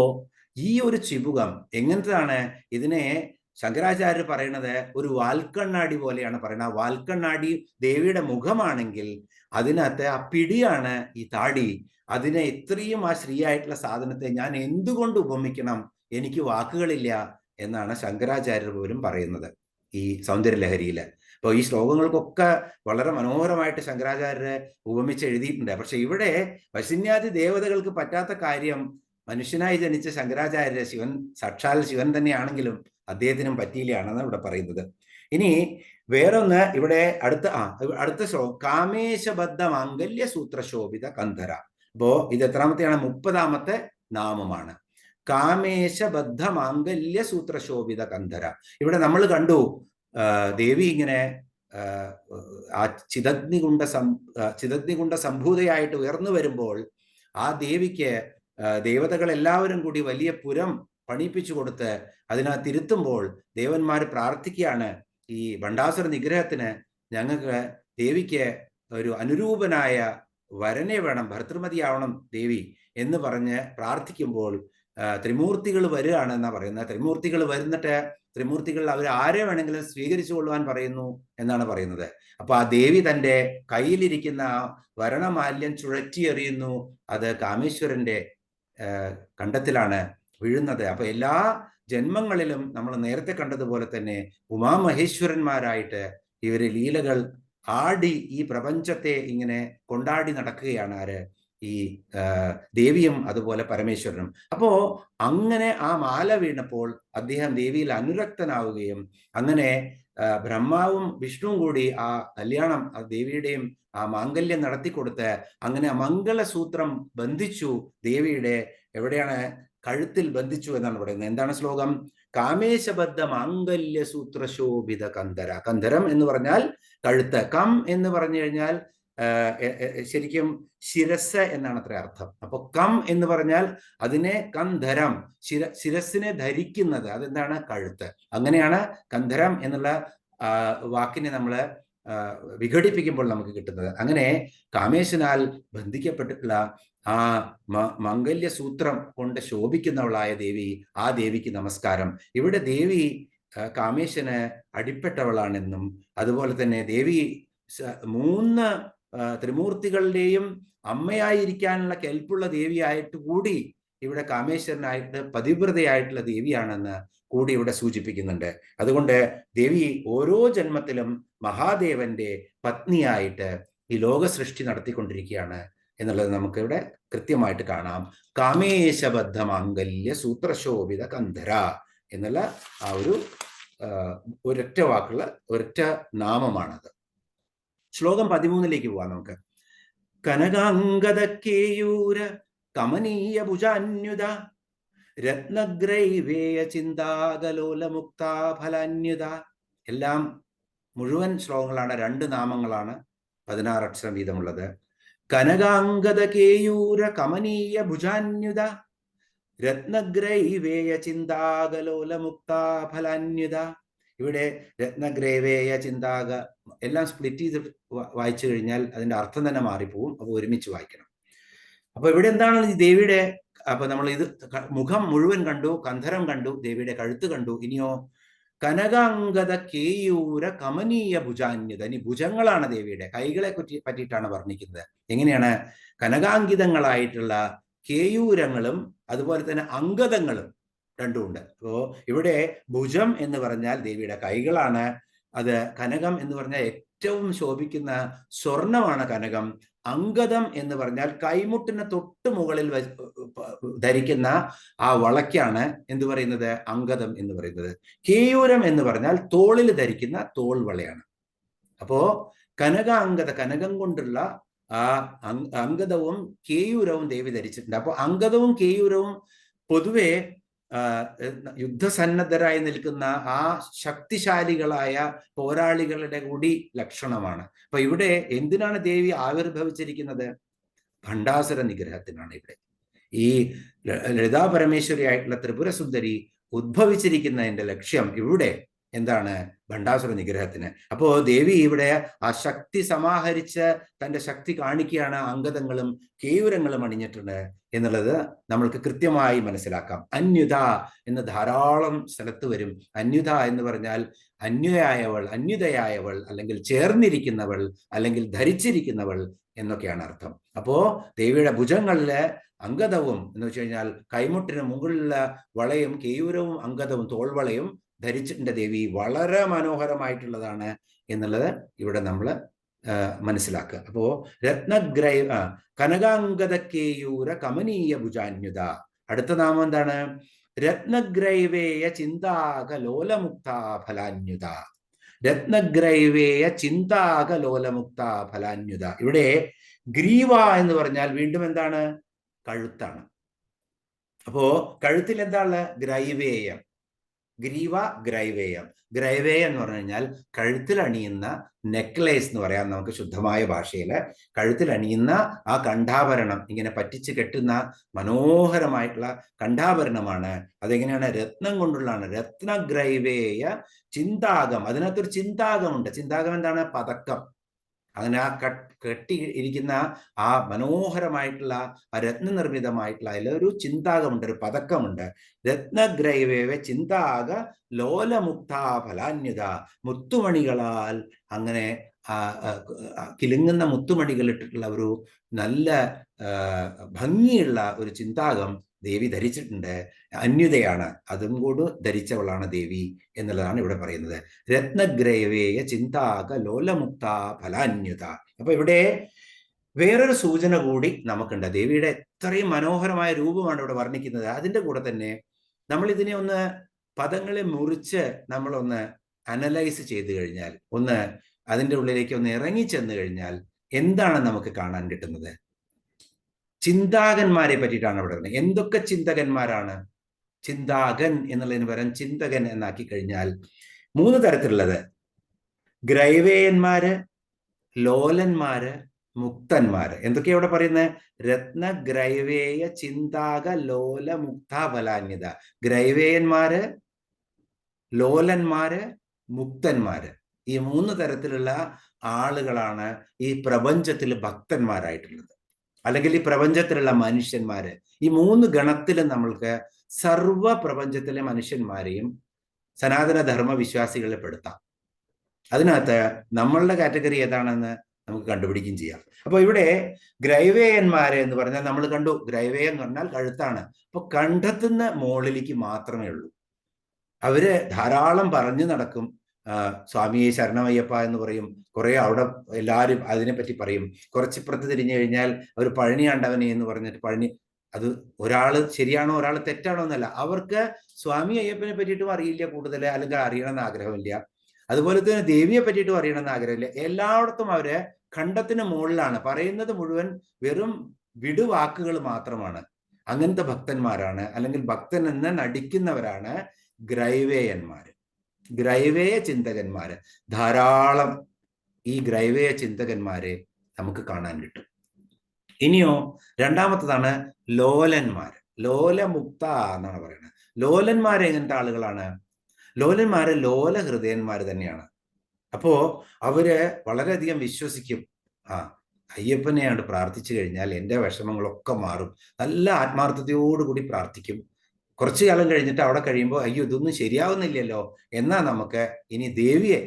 ഈ ഒരു ചിബുകം എങ്ങനത്താണ്? ഇതിനെ ശങ്കരാചാര്യർ പറയുന്നത് ഒരു വാൽക്കണ്ണാടി പോലെയാണ് പറയുന്നത്. വാൽക്കണ്ണാടി ദേവിയുടെ മുഖമാണെങ്കിൽ അതിനകത്ത് ആ പിടിയാണ് ഈ താടി. അതിനെ ഇത്രയും ആ ശ്രീയായിട്ടുള്ള സാധനത്തെ ഞാൻ എന്തുകൊണ്ട് ഉപമിക്കണം? എനിക്ക് വാക്കുകളില്ല എന്നാണ് ശങ്കരാചാര്യർ പോലും പറയുന്നത് ഈ സൗന്ദര്യലഹരിയില്. അപ്പോൾ ഈ ശ്ലോകങ്ങൾക്കൊക്കെ വളരെ മനോഹരമായിട്ട് ശങ്കരാചാര്യരെ ഉപമിച്ച് എഴുതിയിട്ടുണ്ട്. പക്ഷെ ഇവിടെ വശിന്യാദി ദേവതകൾക്ക് പറ്റാത്ത കാര്യം മനുഷ്യനായി ജനിച്ച ശങ്കരാചാര്യരെ, ശിവൻ സാക്ഷാൽ ശിവൻ തന്നെയാണെങ്കിലും അദ്ദേഹത്തിനും പറ്റിയില്ലാണെന്ന് ഇവിടെ പറയുന്നത്. ഇനി വേറൊന്ന് ഇവിടെ അടുത്ത ശ്ലോകം, കാമേശബദ്ധ മാംഗല്യ സൂത്രശോഭിത കന്ധര. അപ്പോ ഇത് എത്രാമത്തെയാണ്? 30ാമത്തെ നാമമാണ്. കാമേശബദ്ധ മാംഗല്യ സൂത്രശോഭിത കന്ധര. ഇവിടെ നമ്മൾ കണ്ടു ദേവി ഇങ്ങനെ ആ ചിദഗ്നികുണ്ട സംഭൂതയായിട്ട് ഉയർന്നു വരുമ്പോൾ ആ ദേവിക്ക് ദേവതകളെല്ലാവരും കൂടി വലിയ പുരം പണിയിപ്പിച്ചു കൊടുത്ത് അതിനകത്തിരുത്തുമ്പോൾ ദേവന്മാർ പ്രാർത്ഥിക്കുകയാണ്, ഈ ഭണ്ഡാസുര നിഗ്രഹത്തിന് ഞങ്ങൾക്ക് ദേവിക്ക് ഒരു അനുരൂപനായ വരനെ വേണം, ഭർതൃമതിയാവണം ദേവി എന്ന് പറഞ്ഞ് പ്രാർത്ഥിക്കുമ്പോൾ ത്രിമൂർത്തികൾ വരികയാണെന്നാ പറയുന്നത്. ത്രിമൂർത്തികൾ വരുന്നിട്ട് ത്രിമൂർത്തികൾ അവർ ആരെ വേണമെങ്കിലും സ്വീകരിച്ചു കൊള്ളുവാൻ പറയുന്നു എന്നാണ് പറയുന്നത്. അപ്പൊ ആ ദേവി തൻ്റെ കയ്യിലിരിക്കുന്ന വരണമാല്യം ചുഴറ്റിയെറിയുന്നു. അത് കാമേശ്വരന്റെ കണ്ടത്തിലാണ് വീഴുന്നത്. അപ്പൊ എല്ലാ ജന്മങ്ങളിലും നമ്മൾ നേരത്തെ കണ്ടതുപോലെ തന്നെ ഉമാമഹേശ്വരന്മാരായിട്ട് ഇവര് ലീലകൾ ആടി ഈ പ്രപഞ്ചത്തെ ഇങ്ങനെ കൊണ്ടാടി നടക്കുകയാണ് ആര്? ഈ ദേവിയും അതുപോലെ പരമേശ്വരനും. അപ്പോ അങ്ങനെ ആ മാല വീണപ്പോൾ അദ്ദേഹം ദേവിയിൽ അനുരക്തനാവുകയും അങ്ങനെ ബ്രഹ്മാവും വിഷ്ണുവും കൂടി ആ കല്യാണം ആ ദേവിയുടെയും ആ മാംഗല്യം നടത്തിക്കൊടുത്ത് അങ്ങനെ മംഗളസൂത്രം ബന്ധിച്ചു. ദേവിയുടെ എവിടെയാണ്? കഴുത്തിൽ ബന്ധിച്ചു എന്നാണ് പറയുന്നത്. എന്താണ് ശ്ലോകം? കാമേശബദ്ധ മാംഗല്യ സൂത്രശോഭിത കന്ധര. കന്ധരം എന്ന് പറഞ്ഞാൽ കഴുത്ത്. കം എന്ന് പറഞ്ഞു കഴിഞ്ഞാൽ ശരിക്കും ശിരസ് എന്നാണ് അത്ര അർത്ഥം. അപ്പൊ കം എന്ന് പറഞ്ഞാൽ അതിനെ കന്ധരം, ശിരസിനെ ധരിക്കുന്നത്, അതെന്താണ്? കഴുത്ത്. അങ്ങനെയാണ് കന്ധരം എന്നുള്ള വാക്കിനെ നമ്മൾ വിഘടിപ്പിക്കുമ്പോൾ നമുക്ക് കിട്ടുന്നത്. അങ്ങനെ കാമേശനാൽ ബന്ധിക്കപ്പെട്ടിട്ടുള്ള ആ മാംഗല്യ സൂത്രം കൊണ്ട് ശോഭിക്കുന്നവളായ ദേവി, ആ ദേവിക്ക് നമസ്കാരം. ഇവിടെ ദേവി കാമേശന് അടിപ്പെട്ടവളാണെന്നും അതുപോലെ തന്നെ ദേവി 3 ത്രിമൂർത്തികളുടെയും അമ്മയായിരിക്കാനുള്ള കെൽപ്പുള്ള ദേവിയായിട്ട് കൂടി ഇവിടെ കാമേശ്വരനായിട്ട് പതിവ്രതയായിട്ടുള്ള ദേവിയാണെന്ന് കൂടി ഇവിടെ സൂചിപ്പിക്കുന്നുണ്ട്. അതുകൊണ്ട് ദേവി ഓരോ ജന്മത്തിലും മഹാദേവന്റെ പത്നിയായിട്ട് ഈ ലോക സൃഷ്ടി നടത്തിക്കൊണ്ടിരിക്കുകയാണ് എന്നുള്ളത് നമുക്കിവിടെ കൃത്യമായിട്ട് കാണാം. കാമേശബദ്ധ മാംഗല്യ സൂത്രശോഭിത കന്ധര എന്നുള്ള ആ ഒരു ഒരൊറ്റ വാക്കുള്ള ഒരൊറ്റ നാമമാണത്. ശ്ലോകം 13ലേക്ക് പോവാം നമുക്ക്. കനകാംഗത കേയൂര കമനീയ ഭുജാന്യുത രത്നഗ്രൈവേയ ചിന്താകലോല മുക്താഫലാന്യുത. എല്ലാം മുഴുവൻ ശ്ലോകങ്ങളാണ്, 2 നാമങ്ങളാണ്, 16 അക്ഷരം വീതമുള്ളത്. കനകാംഗത കേയൂര കമനീയ ഭുജാന്യുത രത്നഗ്രൈവേയ ചിന്താകലോല മുക്താഫലാന്യുത. ഇവിടെ രത്നഗ്രൈവേയ ചിന്താക എല്ലാം സ്പ്ലിറ്റ് ചെയ്ത് വായിച്ചു കഴിഞ്ഞാൽ അതിന്റെ അർത്ഥം തന്നെ മാറിപ്പോവും. അപ്പൊ ഒരുമിച്ച് വായിക്കണം. അപ്പൊ ഇവിടെ എന്താണ് ഈ ദേവിയുടെ? അപ്പൊ നമ്മൾ ഇത് മുഖം മുഴുവൻ കണ്ടു, കന്ധരം കണ്ടു, ദേവിയുടെ കഴുത്ത് കണ്ടു. ഇനിയോ കനകാംഗത കേയൂര കമനീയ ഭുജാന്യത. ഇനി ഭുജങ്ങളാണ് ദേവിയുടെ. കൈകളെ പറ്റിയിട്ടാണ് വർണ്ണിക്കുന്നത്. എങ്ങനെയാണ്? കനകാങ്കിതങ്ങളായിട്ടുള്ള കേയൂരങ്ങളും അതുപോലെ തന്നെ അംഗതങ്ങളും രണ്ടുമുണ്ട്. അപ്പോ ഇവിടെ ഭുജം എന്ന് പറഞ്ഞാൽ ദേവിയുടെ കൈകളാണ്. അത് കനകം എന്ന് പറഞ്ഞാൽ ഏറ്റവും ശോഭിക്കുന്ന സ്വർണമാണ് കനകം. അംഗതം എന്ന് പറഞ്ഞാൽ കൈമുട്ടിന് തൊട്ട് മുകളിൽ ധരിക്കുന്ന ആ വളയ്ക്കാണ് എന്ത് പറയുന്നത്? അംഗതം എന്ന് പറയുന്നത്. കേയൂരം എന്ന് പറഞ്ഞാൽ തോളിൽ ധരിക്കുന്ന തോൾ വളയാണ്. അപ്പോ കനകാംഗത, കനകം കൊണ്ടുള്ള ആ അംഗതവും കേയൂരവും ദേവി ധരിച്ചിട്ടുണ്ട്. അപ്പോൾ അംഗതവും കേയൂരവും പൊതുവെ യുദ്ധസന്നദ്ധരായി നിൽക്കുന്ന ആ ശക്തിശാലികളായ പോരാളികളുടെ കൂടി ലക്ഷണമാണ്. അപ്പൊ ഇവിടെ എന്തിനാണ് ദേവി ആവിർഭവിച്ചിരിക്കുന്നത്? ഭണ്ഡാസുര നിഗ്രഹത്തിനാണ്. ഇവിടെ ഈ ലളിതാ പരമേശ്വരിയായിട്ടുള്ള ത്രിപുരസുന്ദരി ഉദ്ഭവിച്ചിരിക്കുന്നതിന്റെ ലക്ഷ്യം ഇവിടെ എന്താണ്? ഭണ്ഡാസുര നിഗ്രഹത്തിന്. അപ്പോ ദേവി ഇവിടെ ആ ശക്തി സമാഹരിച്ച് തന്റെ ശക്തി കാണിക്കുകയാണ്. അംഗതങ്ങളും കേയൂരങ്ങളും അണിഞ്ഞിട്ടുണ്ട് എന്നുള്ളത് നമ്മൾക്ക് കൃത്യമായി മനസ്സിലാക്കാം. അന്യുത എന്ന് ധാരാളം സ്ഥലത്ത് വരും. അന്യുത എന്ന് പറഞ്ഞാൽ അന്യയായവൾ, അന്യുതയായവൾ, അല്ലെങ്കിൽ ചേർന്നിരിക്കുന്നവൾ, അല്ലെങ്കിൽ ധരിച്ചിരിക്കുന്നവൾ എന്നൊക്കെയാണ് അർത്ഥം. അപ്പോ ദേവിയുടെ ഭുജങ്ങളില് അംഗതവും എന്ന് വെച്ച് കഴിഞ്ഞാൽ കൈമുട്ടിന് മുകളിലുള്ള വളയും കേയൂരവും അംഗതവും തോൾവളയും ധരിച്ചിട്ടുണ്ട് ദേവി. വളരെ മനോഹരമായിട്ടുള്ളതാണ് എന്നുള്ളത് ഇവിടെ നമ്മൾ മനസ്സിലാക്കുക. അപ്പോ കനകാംഗത കേയൂര കമനീയ ഭുജാന്യുത. അടുത്ത നാമം എന്താണ്? രത്നഗ്രൈവേയ ചിന്താക ലോലമുക്ത ഫലാന്യുത. രത്നഗ്രൈവേയ ചിന്താക ലോലമുക്ത ഫലാന്യുത. ഇവിടെ ഗ്രീവ എന്ന് പറഞ്ഞാൽ വീണ്ടും എന്താണ്? കഴുത്താണ്. അപ്പോ കഴുത്തിൽ എന്താണ്? ഗ്രൈവേയം. ഗ്രീവ, ഗ്രൈവേയം. ഗ്രൈവേയം എന്ന് പറഞ്ഞു കഴിഞ്ഞാൽ കഴുത്തിൽ അണിയുന്ന നെക്ലേസ് എന്ന് പറയാം നമുക്ക് ശുദ്ധമായ ഭാഷയിൽ. കഴുത്തിൽ അണിയുന്ന ആ കണ്ഠാഭരണം, ഇങ്ങനെ പറ്റിച്ച് കെട്ടുന്ന മനോഹരമായിട്ടുള്ള കണ്ഠാഭരണമാണ്. അതെങ്ങനെയാണ്? രത്നം കൊണ്ടുള്ളതാണ്. രത്നഗ്രൈവേയ ചിന്താകം. അതിനകത്തൊരു ചിന്താകമുണ്ട്. ചിന്താകം എന്താണ്? പതക്കം. അങ്ങനെ ആ കെട്ടി ഇരിക്കുന്ന ആ മനോഹരമായിട്ടുള്ള ആ രത്നനിർമ്മിതമായിട്ടുള്ള അതിലൊരു ചിന്താകമുണ്ട്, ഒരു പതക്കമുണ്ട്. രത്നഗ്രൈവേവ ചിന്താക ലോലമുക്ത ഫലാന്യത. മുത്തുമണികളാൽ അങ്ങനെ കിലുങ്ങുന്ന മുത്തുമണികൾ ഇട്ടിട്ടുള്ള ഒരു നല്ല ഭംഗിയുള്ള ഒരു ചിന്താകം ദേവി ധരിച്ചിട്ടുണ്ട്. അന്യുതയാണ്, അതും കൂടി ധരിച്ചവളാണ് ദേവി എന്നുള്ളതാണ് ഇവിടെ പറയുന്നത്. രത്നഗ്രൈവേയ ചിന്താക ലോലമുക്ത ഫലാന്യുത. അപ്പൊ ഇവിടെ വേറൊരു സൂചന കൂടി നമുക്കുണ്ട്. ദേവിയുടെ എത്രയും മനോഹരമായ രൂപമാണ് ഇവിടെ വർണ്ണിക്കുന്നത്. അതിൻ്റെ കൂടെ തന്നെ നമ്മൾ ഇതിനെ ഒന്ന് പദങ്ങളെ മുറിച്ച് നമ്മളൊന്ന് അനലൈസ് ചെയ്തു കഴിഞ്ഞാൽ, ഒന്ന് അതിൻ്റെ ഉള്ളിലേക്ക് ഒന്ന് ഇറങ്ങിച്ചെന്ന് കഴിഞ്ഞാൽ എന്താണ് നമുക്ക് കാണാൻ കിട്ടുന്നത്? ചിന്താകന്മാരെ പറ്റിയിട്ടാണ് ഇവിടെ പറയുന്നത്. എന്തൊക്കെ ചിന്തകന്മാരാണ്? ചിന്താകൻ എന്നുള്ളതിന് പകരം ചിന്തകൻ എന്നാക്കി കഴിഞ്ഞാൽ 3 തരത്തിലുള്ളത്: ഗ്രൈവേയന്മാര്, ലോലന്മാര്, മുക്തന്മാര്. എന്തൊക്കെയാ ഇവിടെ പറയുന്നത്? രത്നഗ്രൈവേയ ചിന്താക ലോല മുക്ത ഫലാന്യത. ഗ്രൈവേയന്മാര്, ലോലന്മാര്, മുക്തന്മാര്. ഈ 3 തരത്തിലുള്ള ആളുകളാണ് ഈ പ്രപഞ്ചത്തിൽ ഭക്തന്മാരായിട്ടുള്ളത്, അല്ലെങ്കിൽ ഈ പ്രപഞ്ചത്തിലുള്ള മനുഷ്യന്മാര്. ഈ 3 ഗണത്തിലും നമ്മൾക്ക് സർവ പ്രപഞ്ചത്തിലെ മനുഷ്യന്മാരെയും സനാതന ധർമ്മ വിശ്വാസികളെ പെടുത്താം. അതിനകത്ത് നമ്മളുടെ കാറ്റഗറി ഏതാണെന്ന് നമുക്ക് കണ്ടുപിടിക്കുകയും ചെയ്യാം. അപ്പൊ ഇവിടെ ഗ്രൈവേയന്മാരെ എന്ന് പറഞ്ഞാൽ നമ്മൾ കണ്ടു, ഗ്രൈവേയം എന്ന് പറഞ്ഞാൽ കഴുത്താണ്. അപ്പൊ കണ്ഠത്തിന് മുകളിലേക്ക് മാത്രമേ ഉള്ളൂ. അവര് ധാരാളം പറഞ്ഞു നടക്കും. സ്വാമിയെ ശരണമയ്യപ്പ എന്ന് പറയും. കുറെ അവിടെ എല്ലാവരും അതിനെപ്പറ്റി പറയും. കുറച്ചിപ്പുറത്ത് തിരിഞ്ഞു കഴിഞ്ഞാൽ അവർ പഴനി ആണ്ടവനെ എന്ന് പറഞ്ഞിട്ട് പഴനി, അത് ഒരാൾ ശരിയാണോ ഒരാൾ തെറ്റാണോ എന്നല്ല, അവർക്ക് സ്വാമി അയ്യപ്പനെ പറ്റിയിട്ടും അറിയില്ല കൂടുതൽ, അല്ലെങ്കിൽ അറിയണമെന്ന് ആഗ്രഹമില്ല. അതുപോലെ തന്നെ ദേവിയെ പറ്റിയിട്ടും അറിയണമെന്ന് ആഗ്രഹമില്ല. എല്ലായിടത്തും അവര് ഖണ്ഡത്തിന് മുകളിലാണ് പറയുന്നത്. മുഴുവൻ വെറും വിടുവാക്കുകൾ മാത്രമാണ്. അങ്ങനത്തെ ഭക്തന്മാരാണ്, അല്ലെങ്കിൽ ഭക്തൻ എന്ന് നടിക്കുന്നവരാണ് ഗ്രൈവേയന്മാര്, ഗ്രൈവേയ ചിന്തകന്മാര്. ധാരാളം ഈ ഗ്രൈവേയ ചിന്തകന്മാരെ നമുക്ക് കാണാൻ കിട്ടും. ഇനിയോ രണ്ടാമത്തതാണ് ലോലന്മാര്. ലോലമുക്ത എന്നാണ് പറയുന്നത്. ലോലന്മാര് എങ്ങനത്തെ ആളുകളാണ്? ലോലന്മാര് ലോല ഹൃദയന്മാര് തന്നെയാണ്. അപ്പോ അവര് വളരെയധികം വിശ്വസിക്കും. അയ്യപ്പനെയാണ് പ്രാർത്ഥിച്ചു കഴിഞ്ഞാൽ എൻ്റെ വിഷമങ്ങളൊക്കെ മാറും. നല്ല ആത്മാർത്ഥതയോടുകൂടി പ്രാർത്ഥിക്കും. കുറച്ചു കാലം കഴിഞ്ഞിട്ട് അവിടെ കഴിയുമ്പോൾ അയ്യോ ഇതൊന്നും ശരിയാവുന്നില്ലല്ലോ, എന്നാ നമുക്ക് ഇനി ദേവിയെ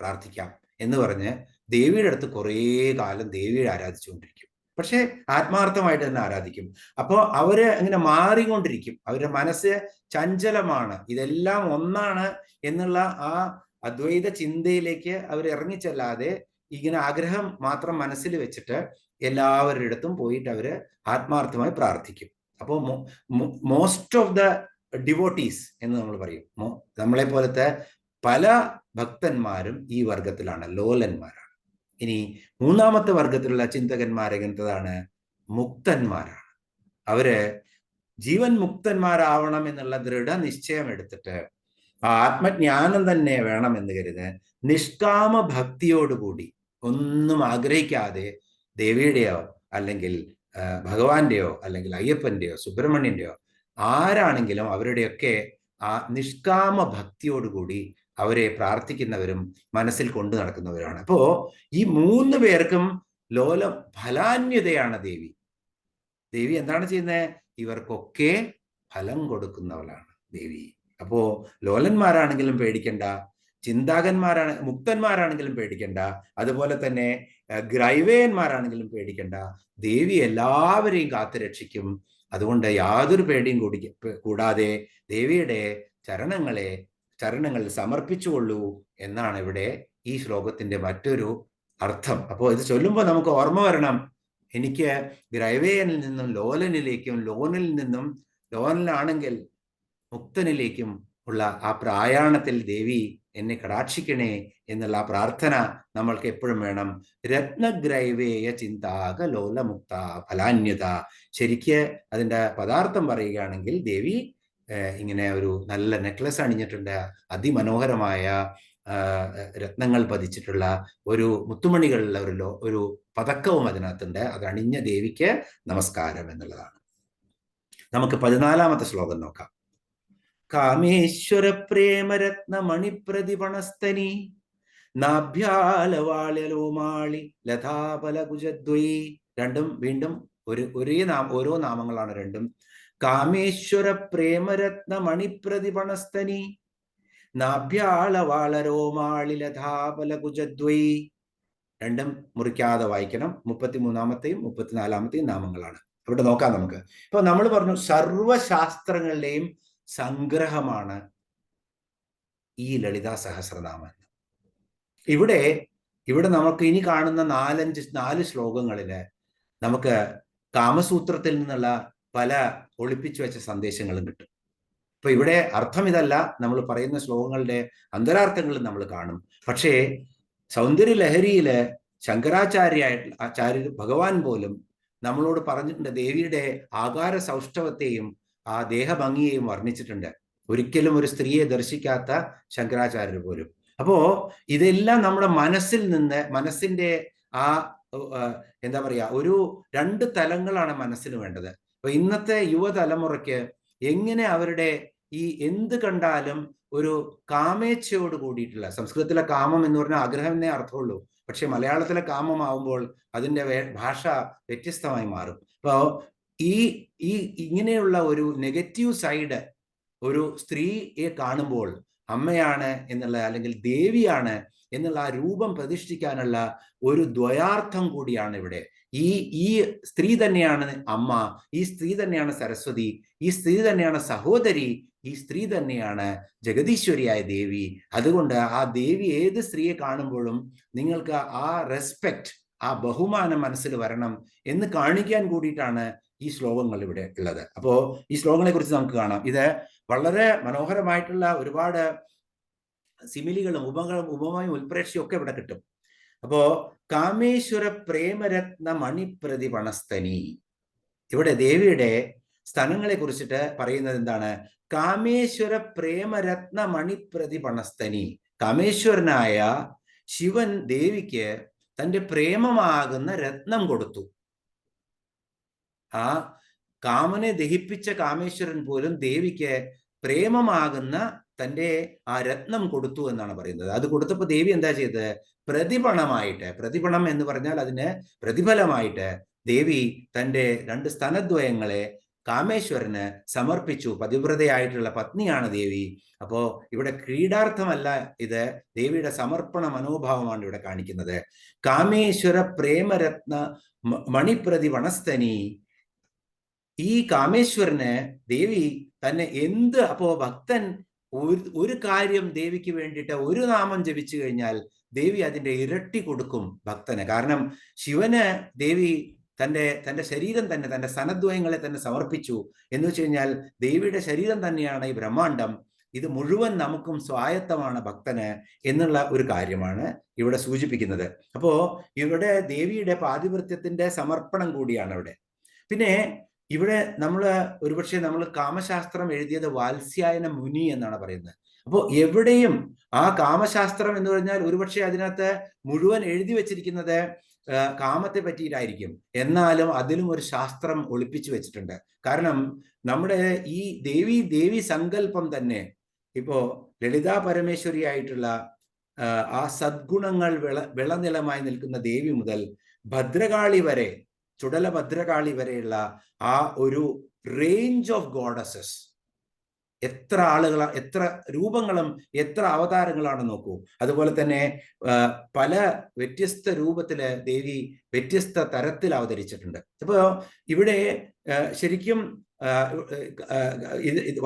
പ്രാർത്ഥിക്കാം എന്ന് പറഞ്ഞ് ദേവിയുടെ അടുത്ത് കുറേ കാലം ദേവിയെ ആരാധിച്ചുകൊണ്ടിരിക്കും. പക്ഷെ ആത്മാർത്ഥമായിട്ട് തന്നെ ആരാധിക്കും. അപ്പോൾ അവര് ഇങ്ങനെ മാറിക്കൊണ്ടിരിക്കും. അവരുടെ മനസ്സ് ചഞ്ചലമാണ്. ഇതെല്ലാം ഒന്നാണ് എന്നുള്ള ആ അദ്വൈത ചിന്തയിലേക്ക് അവർ ഇറങ്ങിച്ചെല്ലാതെ ഇങ്ങനെ ആഗ്രഹം മാത്രം മനസ്സിൽ വെച്ചിട്ട് എല്ലാവരുടെ അടുത്തും പോയിട്ട് അവര് ആത്മാർത്ഥമായി പ്രാർത്ഥിക്കും. അപ്പോൾ മോസ്റ്റ് ഓഫ് ദ ഡിവോട്ടീസ് എന്ന് നമ്മൾ പറയും. നമ്മളെ പോലത്തെ പല ഭക്തന്മാരും ഈ വർഗത്തിലാണ്, ലോലന്മാരാണ്. ഇനി മൂന്നാമത്തെ വർഗത്തിലുള്ള ചിന്തകന്മാരെങ്ങനത്തതാണ്? മുക്തന്മാരാണ്. അവര് ജീവൻ മുക്തന്മാരാവണം എന്നുള്ള ദൃഢനിശ്ചയം എടുത്തിട്ട് ആത്മജ്ഞാനം തന്നെ വേണമെന്ന് കരുത് നിഷ്കാമ ഭക്തിയോടുകൂടി, ഒന്നും ആഗ്രഹിക്കാതെ ദേവിയുടെയോ അല്ലെങ്കിൽ ഭഗവാന്റെയോ അല്ലെങ്കിൽ അയ്യപ്പന്റെയോ സുബ്രഹ്മണ്യന്റെയോ ആരാണെങ്കിലും അവരുടെയൊക്കെ ആ നിഷ്കാമ ഭക്തിയോടുകൂടി അവരെ പ്രാർത്ഥിക്കുന്നവരും മനസ്സിൽ കൊണ്ടു നടക്കുന്നവരാണ്. അപ്പോ ഈ 3 പേർക്കും ലോല ഫലാന്യതയാണ് ദേവി. ദേവി എന്താണ് ചെയ്യുന്നത്? ഇവർക്കൊക്കെ ഫലം കൊടുക്കുന്നവളാണ് ദേവി. അപ്പോ ലോലന്മാരാണെങ്കിലും പേടിക്കണ്ട, മുക്തന്മാരാണെങ്കിലും പേടിക്കണ്ട, അതുപോലെ തന്നെ ഗ്രൈവേയന്മാരാണെങ്കിലും പേടിക്കണ്ട. ദേവി എല്ലാവരെയും കാത്തുരക്ഷിക്കും. അതുകൊണ്ട് യാതൊരു പേടിയും കൂടാതെ ദേവിയുടെ ചരണങ്ങളെ ചരണങ്ങളിൽ സമർപ്പിച്ചുകൊള്ളൂ എന്നാണ് ഇവിടെ ഈ ശ്ലോകത്തിന്റെ മറ്റൊരു അർത്ഥം. അപ്പോൾ ഇത് ചൊല്ലുമ്പോൾ നമുക്ക് ഓർമ്മ വരണം, എനിക്ക് ഗ്രൈവേയനിൽ നിന്നും ലോലനിലേക്കും, ലോനിൽ നിന്നും ലോനിലാണെങ്കിൽ മുക്തനിലേക്കും ഉള്ള ആ പ്രയാണത്തിൽ ദേവി എന്നെ കടാക്ഷിക്കണേ എന്നുള്ള ആ പ്രാർത്ഥന നമ്മൾക്ക് എപ്പോഴും വേണം. രത്നഗ്രൈവേയ ചിന്താക ലോലമുക്ത ഫലാന്യത. ശരിക്ക് അതിൻ്റെ പദാർത്ഥം പറയുകയാണെങ്കിൽ ദേവി ഇങ്ങനെ ഒരു നല്ല നെക്ലസ് അണിഞ്ഞിട്ടുണ്ട്, അതിമനോഹരമായ രത്നങ്ങൾ പതിച്ചിട്ടുള്ള ഒരു മുത്തുമണികളുള്ള ഒരു പതക്കവും അതിനകത്തുണ്ട്. അത് അണിഞ്ഞ ദേവിക്ക് നമസ്കാരം എന്നുള്ളതാണ്. നമുക്ക് 14-ാമത്തെ ശ്ലോകം നോക്കാം. കാമേശ്വര പ്രേമരത്ന മണിപ്രതിപണസ്തനി നാഭ്യാലവാള്യലോമാളി ലതാപലകുജദ്വയി. രണ്ടും വീണ്ടും ഓരോ നാമങ്ങളാണ് രണ്ടും. കാമേശ്വര പ്രേമരത്ന മണിപ്രതിപണസ്തനി നാഭ്യാളവാളരോമാളി ലതാപലകുജദ്വയി. രണ്ടും മുറിക്കാതെ വായിക്കണം. 33-ാമത്തെയും 34-ാമത്തെയും നാമങ്ങളാണ്. ഇവിടെ നോക്കാം നമുക്ക്. ഇപ്പൊ നമ്മൾ പറഞ്ഞു സർവശാസ്ത്രങ്ങളുടെയും സംഗ്രഹമാണ് ഈ ലളിതാ സഹസ്രനാമം. ഇവിടെ നമുക്ക് ഇനി കാണുന്ന 4 ശ്ലോകങ്ങളില് നമുക്ക് കാമസൂത്രത്തിൽ നിന്നുള്ള പല ഒളിപ്പിച്ചു വെച്ച സന്ദേശങ്ങളും കിട്ടും. അപ്പൊ ഇവിടെ അർത്ഥം ഇതല്ല, നമ്മൾ പറയുന്ന ശ്ലോകങ്ങളുടെ അന്തരാർത്ഥങ്ങളും നമ്മൾ കാണും. പക്ഷേ സൗന്ദര്യ ലഹരിയില് ആചാര്യ ഭഗവാൻ പോലും നമ്മളോട് പറഞ്ഞിട്ടുണ്ട്, ദേവിയുടെ ആകാര സൗഷ്ഠവത്തെയും ആ ദേഹഭംഗിയെയും വർണ്ണിച്ചിട്ടുണ്ട്. ഒരിക്കലും ഒരു സ്ത്രീയെ ദർശിക്കാത്ത ശങ്കരാചാര്യർ പോലും. അപ്പോ ഇതെല്ലാം നമ്മുടെ മനസ്സിന്റെ ആ എന്താ പറയാ, ഒരു 2 തലങ്ങളാണ് മനസ്സിന് വേണ്ടത്. അപ്പൊ ഇന്നത്തെ യുവതലമുറയ്ക്ക് എങ്ങനെ അവരുടെ ഈ എന്ത് കണ്ടാലും ഒരു കാമേച്ഛയോട് കൂടിയിട്ടുള്ള, സംസ്കൃതത്തിലെ കാമം എന്ന് പറഞ്ഞാൽ ആഗ്രഹം എന്നേ അർത്ഥമുള്ളൂ, പക്ഷെ മലയാളത്തിലെ കാമമാവുമ്പോൾ അതിൻ്റെ ഭാഷ വ്യത്യസ്തമായി മാറും. അപ്പോൾ ഇങ്ങനെയുള്ള ഒരു നെഗറ്റീവ് സൈഡ് ഒരു സ്ത്രീയെ കാണുമ്പോൾ അമ്മയാണ് എന്നുള്ള, അല്ലെങ്കിൽ ദേവിയാണ് എന്നുള്ള ആ രൂപം പ്രതിഷ്ഠിക്കാനുള്ള ഒരു ദ്വയാർത്ഥം കൂടിയാണ് ഇവിടെ. ഈ സ്ത്രീ തന്നെയാണ് അമ്മ, ഈ സ്ത്രീ തന്നെയാണ് സരസ്വതി, ഈ സ്ത്രീ തന്നെയാണ് സഹോദരി, ഈ സ്ത്രീ തന്നെയാണ് ജഗദീശ്വരിയായ ദേവി. അതുകൊണ്ട് ആ ദേവി ഏത് സ്ത്രീയെ കാണുമ്പോഴും നിങ്ങൾക്ക് ആ റെസ്പെക്ട്, ആ ബഹുമാനം മനസ്സിൽ വരണം എന്ന് കാണിക്കാൻ കൂടിയിട്ടാണ് ഈ ശ്ലോകങ്ങൾ ഇവിടെ ഉള്ളത്. അപ്പോ ഈ ശ്ലോകങ്ങളെ കുറിച്ച് നമുക്ക് കാണാം. ഇത് വളരെ മനോഹരമായിട്ടുള്ള ഒരുപാട് സിമിലികളും ഉപമയും ഉൽപ്രേക്ഷയും ഒക്കെ ഇവിടെ കിട്ടും. അപ്പോ കാമേശ്വര പ്രേമരത്ന മണിപ്രതിപണസ്തനി, ഇവിടെ ദേവിയുടെ സ്ഥലങ്ങളെ കുറിച്ചിട്ട് പറയുന്നത് എന്താണ്? കാമേശ്വര പ്രേമരത്ന മണിപ്രതിപണസ്തനി. കാമേശ്വരനായ ശിവൻ ദേവിക്ക് തൻ്റെ പ്രേമമാകുന്ന രത്നം കൊടുത്തു. ആ കാമനെ ദഹിപ്പിച്ച കാമേശ്വരൻ പോലും ദേവിക്ക് പ്രേമമാകുന്ന തൻ്റെ ആ രത്നം കൊടുത്തു എന്നാണ് പറയുന്നത്. അത് കൊടുത്തപ്പോൾ ദേവി എന്താ ചെയ്തത്? പ്രതിപണമായിട്ട്, പ്രതിപണം എന്ന് പറഞ്ഞാൽ അതിന് പ്രതിഫലമായിട്ട് ദേവി തൻ്റെ 2 സ്തനദ്വയങ്ങളെ കാമേശ്വരന് സമർപ്പിച്ചു. പതിവ്രതയായിട്ടുള്ള പത്നിയാണ് ദേവി. അപ്പോ ഇവിടെ ക്രീഡാർത്ഥമല്ല, ഇത് ദേവിയുടെ സമർപ്പണ മനോഭാവമാണ് ഇവിടെ കാണിക്കുന്നത്. കാമേശ്വര പ്രേമരത്ന മണിപ്രതിപണസ്തനി. ഈ കാമേശ്വരന് ദേവി തന്നെ അപ്പോ ഭക്തൻ ഒരു കാര്യം ദേവിക്ക് വേണ്ടിയിട്ട് ഒരു നാമം ജപിച്ചു കഴിഞ്ഞാൽ ദേവി അതിന്റെ ഇരട്ടി കൊടുക്കും ഭക്തന്. കാരണം ശിവന് ദേവി തൻ്റെ ശരീരം തന്നെ, തൻ്റെ സനദ്വയങ്ങളെ തന്നെ സമർപ്പിച്ചു എന്ന് വെച്ച് കഴിഞ്ഞാൽ ദേവിയുടെ ശരീരം തന്നെയാണ് ഈ ബ്രഹ്മാണ്ടം. ഇത് മുഴുവൻ നമുക്കും സ്വായത്തമാണ് ഭക്തന് എന്നുള്ള ഒരു കാര്യമാണ് ഇവിടെ സൂചിപ്പിക്കുന്നത്. അപ്പോ ഇവിടെ ദേവിയുടെ പാതിവൃത്യത്തിന്റെ സമർപ്പണം കൂടിയാണ് ഇവിടെ. പിന്നെ ഇവിടെ ഒരുപക്ഷെ നമ്മൾ കാമശാസ്ത്രം എഴുതിയത് വാത്സ്യായന മുനി എന്നാണ് പറയുന്നത്. അപ്പോൾ എവിടെയും ആ കാമശാസ്ത്രം എന്ന് പറഞ്ഞാൽ ഒരുപക്ഷെ അതിനകത്ത് മുഴുവൻ എഴുതി വെച്ചിരിക്കുന്നത് കാമത്തെ പറ്റിയിട്ടായിരിക്കും, എന്നാലും അതിലും ഒരു ശാസ്ത്രം ഒളിപ്പിച്ചു വെച്ചിട്ടുണ്ട്. കാരണം നമ്മുടെ ഈ ദേവി സങ്കല്പം തന്നെ ഇപ്പോ ലളിതാ പരമേശ്വരി ആയിട്ടുള്ള ആ സദ്ഗുണങ്ങൾ വിളനിലമായി നിൽക്കുന്ന ദേവി മുതൽ ഭദ്രകാളി വരെ, ചുടല ഭദ്രകാളി വരെയുള്ള ആ ഒരു റേഞ്ച് ഓഫ് ഗോഡസസ്, എത്ര എത്ര രൂപങ്ങളും എത്ര അവതാരങ്ങളാണ് നോക്കൂ. അതുപോലെ തന്നെ പല വ്യത്യസ്ത രൂപത്തില് ദേവി വ്യത്യസ്ത തരത്തിൽ അവതരിച്ചിട്ടുണ്ട്. അപ്പോ ഇവിടെ ശരിക്കും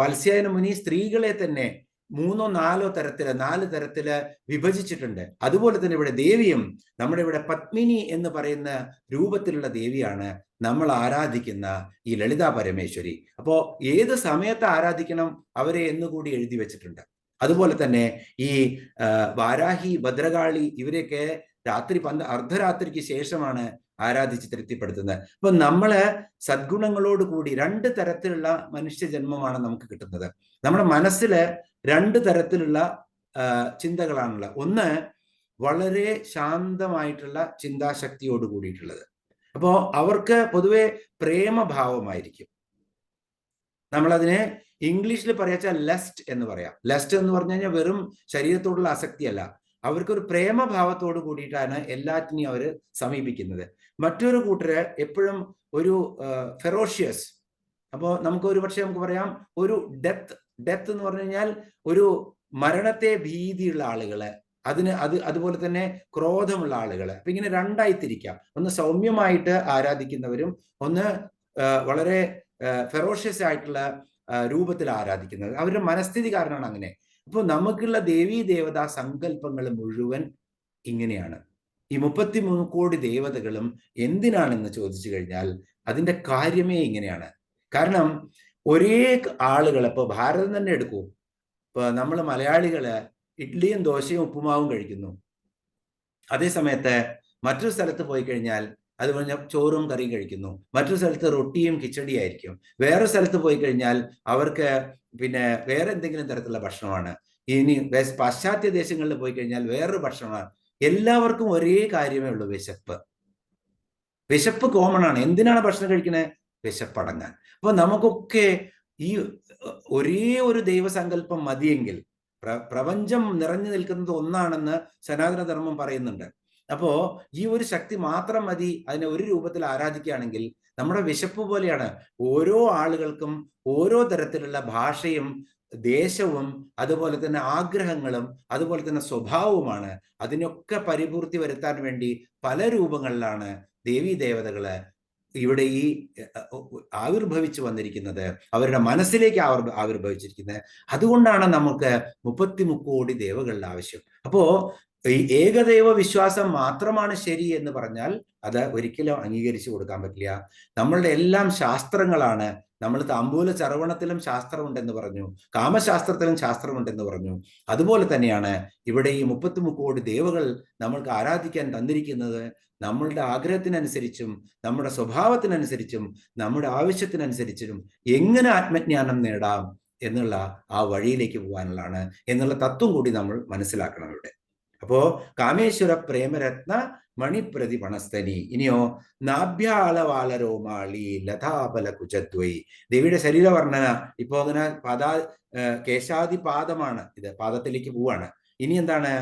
വാത്സ്യായന മുനി സ്ത്രീകളെ തന്നെ മൂന്നോ നാലോ തരത്തില് 4 തരത്തില് വിഭജിച്ചിട്ടുണ്ട്. അതുപോലെ തന്നെ ഇവിടെ ദേവിയും നമ്മുടെ ഇവിടെ പത്മിനി എന്ന് പറയുന്ന രൂപത്തിലുള്ള ദേവിയാണ് നമ്മൾ ആരാധിക്കുന്ന ഈ ലളിതാ പരമേശ്വരി. അപ്പോ ഏത് സമയത്ത് ആരാധിക്കണം അവരെ എന്നുകൂടി എഴുതി വെച്ചിട്ടുണ്ട്. അതുപോലെ തന്നെ ഈ വാരാഹി, ഭദ്രകാളി ഇവരെയൊക്കെ രാത്രി അർദ്ധരാത്രിക്ക് ശേഷമാണ് ആരാധിച്ച് തൃപ്തിപ്പെടുത്തുന്നത്. അപ്പൊ നമ്മള് സദ്ഗുണങ്ങളോട് കൂടി 2 തരത്തിലുള്ള മനുഷ്യ ജന്മമാണ് നമുക്ക് കിട്ടുന്നത്. നമ്മുടെ മനസ്സില് 2 തരത്തിലുള്ള ചിന്തകളാണുള്ളത്. ഒന്ന് വളരെ ശാന്തമായിട്ടുള്ള ചിന്താശക്തിയോട് കൂടിയിട്ടുള്ളത്. അപ്പോ അവർക്ക് പൊതുവെ പ്രേമഭാവമായിരിക്കും. നമ്മളതിനെ ഇംഗ്ലീഷിൽ പറയാച്ചാൽ ലെസ്റ്റ് എന്ന് പറയാം. ലെസ്റ്റ് എന്ന് പറഞ്ഞു കഴിഞ്ഞാൽ വെറും ശരീരത്തോടുള്ള ആസക്തിയല്ല, അവർക്കൊരു പ്രേമഭാവത്തോട് കൂടിയിട്ടാണ് എല്ലാറ്റിനെയും അവർ സമീപിക്കുന്നത്. മറ്റൊരു കൂട്ടര് എപ്പോഴും ഒരു ഫെറോഷ്യസ്, അപ്പോൾ നമുക്ക് പറയാം ഒരു ഡെത്ത് എന്ന് പറഞ്ഞു കഴിഞ്ഞാൽ ഒരു മരണത്തെ ഭീതിയുള്ള ആളുകള്, അതുപോലെ തന്നെ ക്രോധമുള്ള ആളുകള്. അപ്പൊ ഇങ്ങനെ 2ആയി തിരിക്കാം. ഒന്ന് സൗമ്യമായിട്ട് ആരാധിക്കുന്നവരും, ഒന്ന് വളരെ ഫെറോഷ്യസ് ആയിട്ടുള്ള രൂപത്തിൽ ആരാധിക്കുന്നത്. അവരുടെ മനസ്ഥിതി കാരണമാണ് അങ്ങനെ. അപ്പോൾ നമുക്കുള്ള ദേവീ ദേവതാ സങ്കല്പങ്ങൾ മുഴുവൻ ഇങ്ങനെയാണ്. ഈ 33 കോടി ദേവതകളും എന്തിനാണെന്ന് ചോദിച്ചു കഴിഞ്ഞാൽ അതിന്റെ കാര്യമേ ഇങ്ങനെയാണ്. കാരണം ഒരേ ആളുകൾ, ഇപ്പൊ ഭാരതം തന്നെ എടുക്കൂ, ഇപ്പൊ നമ്മൾ മലയാളികള് ഇഡ്ഡലിയും ദോശയും ഉപ്പുമാവും കഴിക്കുന്നു. അതേ സമയത്ത് മറ്റൊരു സ്ഥലത്ത് പോയി കഴിഞ്ഞാൽ അത് പറഞ്ഞാൽ ചോറും കറിയും കഴിക്കുന്നു. മറ്റൊരു സ്ഥലത്ത് റൊട്ടിയും കിച്ചടിയായിരിക്കും. വേറെ സ്ഥലത്ത് പോയി കഴിഞ്ഞാൽ അവർക്ക് പിന്നെ വേറെ എന്തെങ്കിലും തരത്തിലുള്ള ഭക്ഷണമാണ്. ഇനി പാശ്ചാത്യ ദേശങ്ങളിൽ പോയി കഴിഞ്ഞാൽ വേറൊരു ഭക്ഷണമാണ്. എല്ലാവർക്കും ഒരേ കാര്യമേ ഉള്ളൂ, വിശപ്പ് കോമൺ ആണ്. എന്തിനാണ് ഭക്ഷണം കഴിക്കണേ? വിശപ്പടങ്ങാൻ. അപ്പൊ നമുക്കൊക്കെ ഈ ഒരേ ഒരു ദൈവസങ്കല്പം മതിയെങ്കിൽ, പ്രപഞ്ചം നിറഞ്ഞു നിൽക്കുന്നത് ഒന്നാണെന്ന് സനാതനധർമ്മം പറയുന്നുണ്ട്. അപ്പോ ഈ ഒരു ശക്തി മാത്രം മതി അതിനെ ഒരു രൂപത്തിൽ ആരാധിക്കുകയാണെങ്കിൽ നമ്മുടെ വിശപ്പ് പോലെയാണ്. ഓരോ ആളുകൾക്കും ഓരോ തരത്തിലുള്ള ഭാഷയും ദേശവും അതുപോലെ തന്നെ ആഗ്രഹങ്ങളും അതുപോലെ തന്നെ സ്വഭാവവുമാണ്. അതിനൊക്കെ പരിപൂർത്തി വരുത്താൻ വേണ്ടി പല രൂപങ്ങളിലാണ് ദേവീ ദേവതകള് ഇവിടെ ഈ ആവിർഭവിച്ചു വന്നിരിക്കുന്നത്, അവരുടെ മനസ്സിലേക്ക് ആവിർഭവിച്ചിരിക്കുന്നത്. അതുകൊണ്ടാണ് നമുക്ക് 33 കോടി ദേവകളുടെ ആവശ്യം. അപ്പോ ഈ ഏകദൈവ വിശ്വാസം മാത്രമാണ് ശരി എന്ന് പറഞ്ഞാൽ അത് ഒരിക്കലും അംഗീകരിച്ചു കൊടുക്കാൻ പറ്റില്ല. നമ്മളുടെ എല്ലാം ശാസ്ത്രങ്ങളാണ്. നമ്മൾ താമ്പൂല ചർവണത്തിലും ശാസ്ത്രമുണ്ടെന്ന് പറഞ്ഞു, കാമശാസ്ത്രത്തിലും ശാസ്ത്രമുണ്ടെന്ന് പറഞ്ഞു. അതുപോലെ തന്നെയാണ് ഇവിടെ ഈ 33 കോടി ദേവകൾ നമ്മൾക്ക് ആരാധിക്കാൻ തന്നിരിക്കുന്നത്. നമ്മളുടെ ആഗ്രഹത്തിനനുസരിച്ചും നമ്മുടെ സ്വഭാവത്തിനനുസരിച്ചും നമ്മുടെ ആവശ്യത്തിനനുസരിച്ചും എങ്ങനെ ആത്മജ്ഞാനം നേടാം എന്നുള്ള ആ വഴിയിലേക്ക് പോകാനുള്ളതാണ് എന്നുള്ള തത്വം കൂടി നമ്മൾ മനസ്സിലാക്കണം ഇവിടെ. അപ്പോ കാമേശ്വര പ്രേമരത്ന മണിപ്രതി പണസ്തനി. ഇനിയോ നാഭ്യാളവാല രോമാളി ലതാപല കുചദ്വൈ. ദേവിയുടെ ശരീരവർണ്ണന ഇപ്പോ അങ്ങനെ കേശാദിപാദമാണ്, ഇത് പാദത്തിലേക്ക് പോവാണ്. ഇനി എന്താണ്?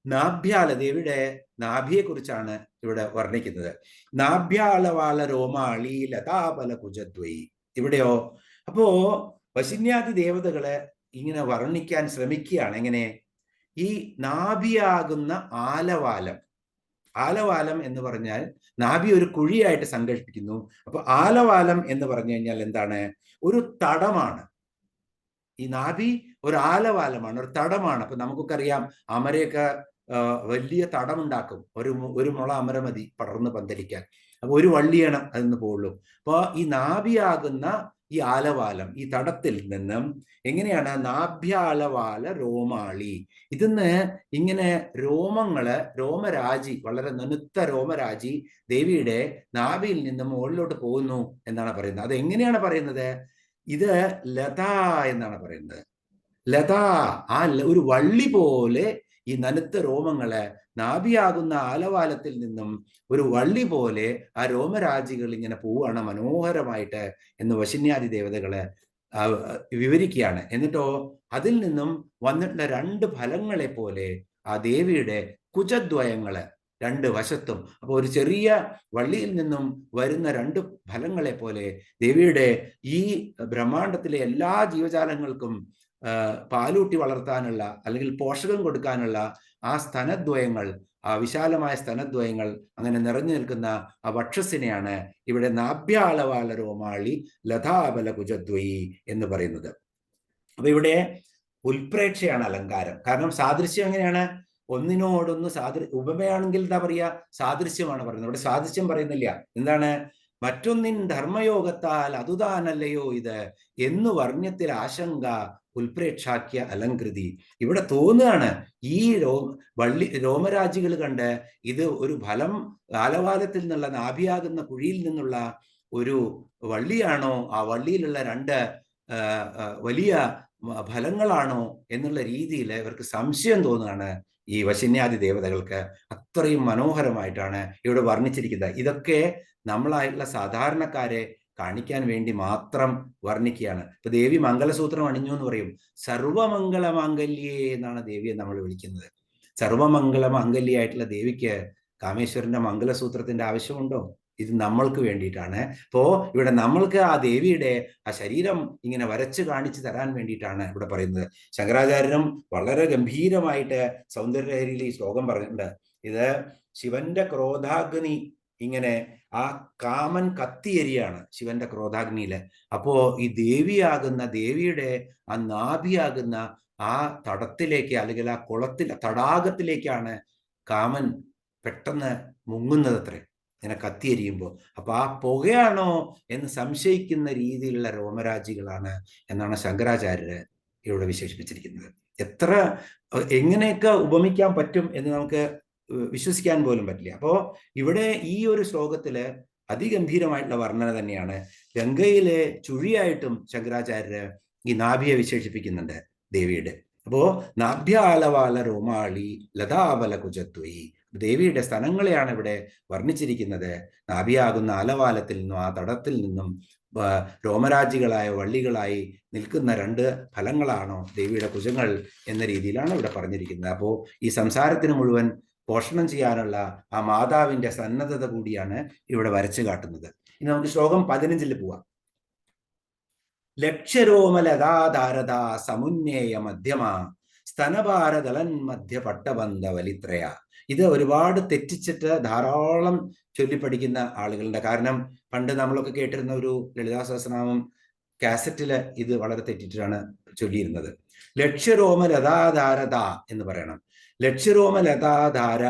നാഭ്യാല, ദേവിയുടെ നാഭിയെ കുറിച്ചാണ് ഇവിടെ വർണ്ണിക്കുന്നത്. നാഭ്യാളവാല രോമാളി ലതാപല കുചദ്വൈ. ഇവിടെയോ അപ്പോ വശിന്യാദി ദേവതകളെ ഇങ്ങനെ വർണ്ണിക്കാൻ ശ്രമിക്കുകയാണ്. എങ്ങനെ? ഈ നാഭിയാകുന്ന ആലവാലം എന്ന് പറഞ്ഞാൽ നാഭി ഒരു കുഴിയായിട്ട് സങ്കല്പിക്കുന്നു. അപ്പൊ ആലവാലം എന്ന് പറഞ്ഞു കഴിഞ്ഞാൽ എന്താണ്? ഒരു തടമാണ്. ഈ നാഭി ഒരു ആലവാലമാണ്, ഒരു തടമാണ്. അപ്പൊ നമുക്കൊക്കെ അറിയാം, അമരയൊക്കെ വലിയ തടമുണ്ടാക്കും. ഒരു മുള അമര മതി പടർന്ന് പന്തലിക്കാൻ. അപ്പൊ ഒരു വള്ളിയാണ് അതിന് പോവുള്ളൂ. അപ്പൊ ഈ നാഭിയാകുന്ന ഈ ആലവാലം, ഈ തടത്തിൽ നിന്നും എങ്ങനെയാണ്? നാഭ്യാലവാല രോമാളി. ഇതിന്ന് ഇങ്ങനെ രോമരാജി, വളരെ നനുത്ത രോമരാജി ദേവിയുടെ നാഭിയിൽ നിന്നും മുകളിലോട്ട് പോകുന്നു എന്നാണ് പറയുന്നത്. അത് എങ്ങനെയാണ് പറയുന്നത്? ഇത് ലത എന്നാണ് പറയുന്നത്. ലത, ആ ഒരു വള്ളി പോലെ ഈ നനുത്ത രോമങ്ങള് നാഭിയാകുന്ന ആലവാലത്തിൽ നിന്നും ഒരു വള്ളി പോലെ ആ രോമരാജികൾ ഇങ്ങനെ പോവുകയാണ് മനോഹരമായിട്ട് എന്ന് വശിന്യാദി ദേവതകള് വിവരിക്കുകയാണ്. എന്നിട്ടോ അതിൽ നിന്നും വന്നിട്ടുള്ള 2 ഫലങ്ങളെ പോലെ ആ ദേവിയുടെ കുചദ്വയങ്ങള് 2 വശത്തും, അപ്പോൾ ഒരു ചെറിയ വള്ളിയിൽ നിന്നും വരുന്ന 2 ഫലങ്ങളെ പോലെ ദേവിയുടെ ഈ ബ്രഹ്മാണ്ടത്തിലെ എല്ലാ ജീവജാലങ്ങൾക്കും പാലൂട്ടി വളർത്താനുള്ള അല്ലെങ്കിൽ പോഷകം കൊടുക്കാനുള്ള ആ സ്തനദ്വയങ്ങൾ, ആ വിശാലമായ സ്തനദ്വയങ്ങൾ അങ്ങനെ നിറഞ്ഞു നിൽക്കുന്ന ആ വക്ഷസ്സിനെയാണ് ഇവിടെ നാഭ്യാളവാല രോമാളി ലതാബല കുജദ്വയി എന്ന് പറയുന്നത്. അപ്പൊ ഇവിടെ ഉൽപ്രേക്ഷയാണ് അലങ്കാരം. കാരണം സാദൃശ്യം എങ്ങനെയാണ്? ഒന്നിനോടൊന്ന് ഉപമയാണെങ്കിൽ എന്താ പറയുക? സാദൃശ്യമാണ് പറയുന്നത്. ഇവിടെ സാദൃശ്യം പറയുന്നില്ല. എന്താണ്? മറ്റൊന്നിൻ ധർമ്മയോഗത്താൽ അതുതാനല്ലയോ ഇത് എന്ന് വർണ്ണ്യത്തിൽ ആശങ്ക ഉൽപ്രേക്ഷാക്കിയ അലങ്കൃതി. ഇവിടെ തോന്നുകയാണ് ഈ രോമരാജികൾ കണ്ട് ഇത് ഒരു ഫലം ആലവാലത്തിൽ നിന്നുള്ള നാഭിയാകുന്ന കുഴിയിൽ നിന്നുള്ള ഒരു വള്ളിയാണോ, ആ വള്ളിയിലുള്ള രണ്ട് വലിയ ഫലങ്ങളാണോ എന്നുള്ള രീതിയിൽ ഇവർക്ക് സംശയം തോന്നുകയാണ് ഈ വശന്യാദി ദേവതകൾക്ക്. അത്രയും മനോഹരമായിട്ടാണ് ഇവിടെ വർണ്ണിച്ചിരിക്കുന്നത്. ഇതൊക്കെ നമ്മളായിട്ടുള്ള സാധാരണക്കാരെ കാണിക്കാൻ വേണ്ടി മാത്രം വർണ്ണിക്കുകയാണ്. ഇപ്പൊ ദേവി മംഗലസൂത്രം അണിഞ്ഞു എന്ന് പറയും. സർവമംഗളമാംഗല്യേ എന്നാണ് ദേവിയെ നമ്മൾ വിളിക്കുന്നത്. സർവമംഗളമാംഗല്യായിട്ടുള്ള ദേവിക്ക് കാമേശ്വരന്റെ മംഗലസൂത്രത്തിന്റെ ആവശ്യമുണ്ടോ? ഇത് നമ്മൾക്ക് വേണ്ടിയിട്ടാണ്. അപ്പോ ഇവിടെ നമ്മൾക്ക് ആ ദേവിയുടെ ആ ശരീരം ഇങ്ങനെ വരച്ച് കാണിച്ചു തരാൻ വേണ്ടിയിട്ടാണ് ഇവിടെ പറയുന്നത്. ശങ്കരാചാര്യരും വളരെ ഗംഭീരമായിട്ട് സൗന്ദര്യലഹരിയിൽ ഈ ശ്ലോകം പറഞ്ഞിട്ടുണ്ട്. ഇത് ശിവന്റെ ക്രോധാഗ്നി ഇങ്ങനെ ആ കാമൻ കത്തിയെരിയാണ് ശിവന്റെ ക്രോധാഗ്നിയില്. അപ്പോ ഈ ദേവിയുടെ ആ നാഭിയാകുന്ന ആ തടത്തിലേക്ക് അല്ലെങ്കിൽ ആ തടാകത്തിലേക്കാണ് കാമൻ പെട്ടെന്ന് മുങ്ങുന്നത് അത്രേ, ഇങ്ങനെ കത്തിയെരിയുമ്പോൾ. അപ്പൊ ആ പുകയാണോ എന്ന് സംശയിക്കുന്ന രീതിയിലുള്ള രോമരാജികളാണ് എന്നാണ് ശങ്കരാചാര്യര് ഇവിടെ വിശേഷിപ്പിച്ചിരിക്കുന്നത്. എങ്ങനെയൊക്കെ ഉപമിക്കാൻ പറ്റും എന്ന് നമുക്ക് വിശ്വസിക്കാൻ പോലും പറ്റില്ല. അപ്പോ ഇവിടെ ഈ ഒരു ശ്ലോകത്തില് അതിഗംഭീരമായിട്ടുള്ള വർണ്ണന തന്നെയാണ്. ഗംഗയിലെ ചുഴിയായിട്ടും ശങ്കരാചാര്യര് ഈ നാഭിയെ വിശേഷിപ്പിക്കുന്നുണ്ട് ദേവിയുടെ. അപ്പോ നാഭ്യാലവാല രോമാളി ലതാവല കുജത്വയി, ദേവിയുടെ സ്ഥലങ്ങളെയാണ് ഇവിടെ വർണ്ണിച്ചിരിക്കുന്നത്. നാഭിയാകുന്ന ആലവാലത്തിൽ നിന്നും ആ തടത്തിൽ നിന്നും രോമരാജികളായ വള്ളികളായി നിൽക്കുന്ന രണ്ട് ഫലങ്ങളാണോ ദേവിയുടെ കുജങ്ങൾ എന്ന രീതിയിലാണ് ഇവിടെ പറഞ്ഞിരിക്കുന്നത്. അപ്പോ ഈ സംസാരത്തിന് മുഴുവൻ പോഷണം ചെയ്യാനുള്ള ആ മാതാവിന്റെ സന്നദ്ധത കൂടിയാണ് ഇവിടെ വരച്ചു കാട്ടുന്നത്. ഇനി നമുക്ക് ശ്ലോകം 15 പോവാം. ലക്ഷ്യരോമലതാധാരത സമുന്നേയ മധ്യമ സ്തനഭാരതലൻ മധ്യ പട്ടബന്ധ വലിത്രയ. ഇത് ഒരുപാട് തെറ്റിച്ചിട്ട് ധാരാളം ചൊല്ലിപ്പഠിക്കുന്ന ആളുകളുണ്ട്. കാരണം പണ്ട് നമ്മളൊക്കെ കേട്ടിരുന്ന ഒരു ലളിതാ സഹസ്രനാമം കാസറ്റില് ഇത് വളരെ തെറ്റിച്ചിട്ടാണ് ചൊല്ലിയിരുന്നത്. ലക്ഷ്യരോമലതാധാരത എന്ന് പറയണം. ലക്ഷ്യരോമലതാധാര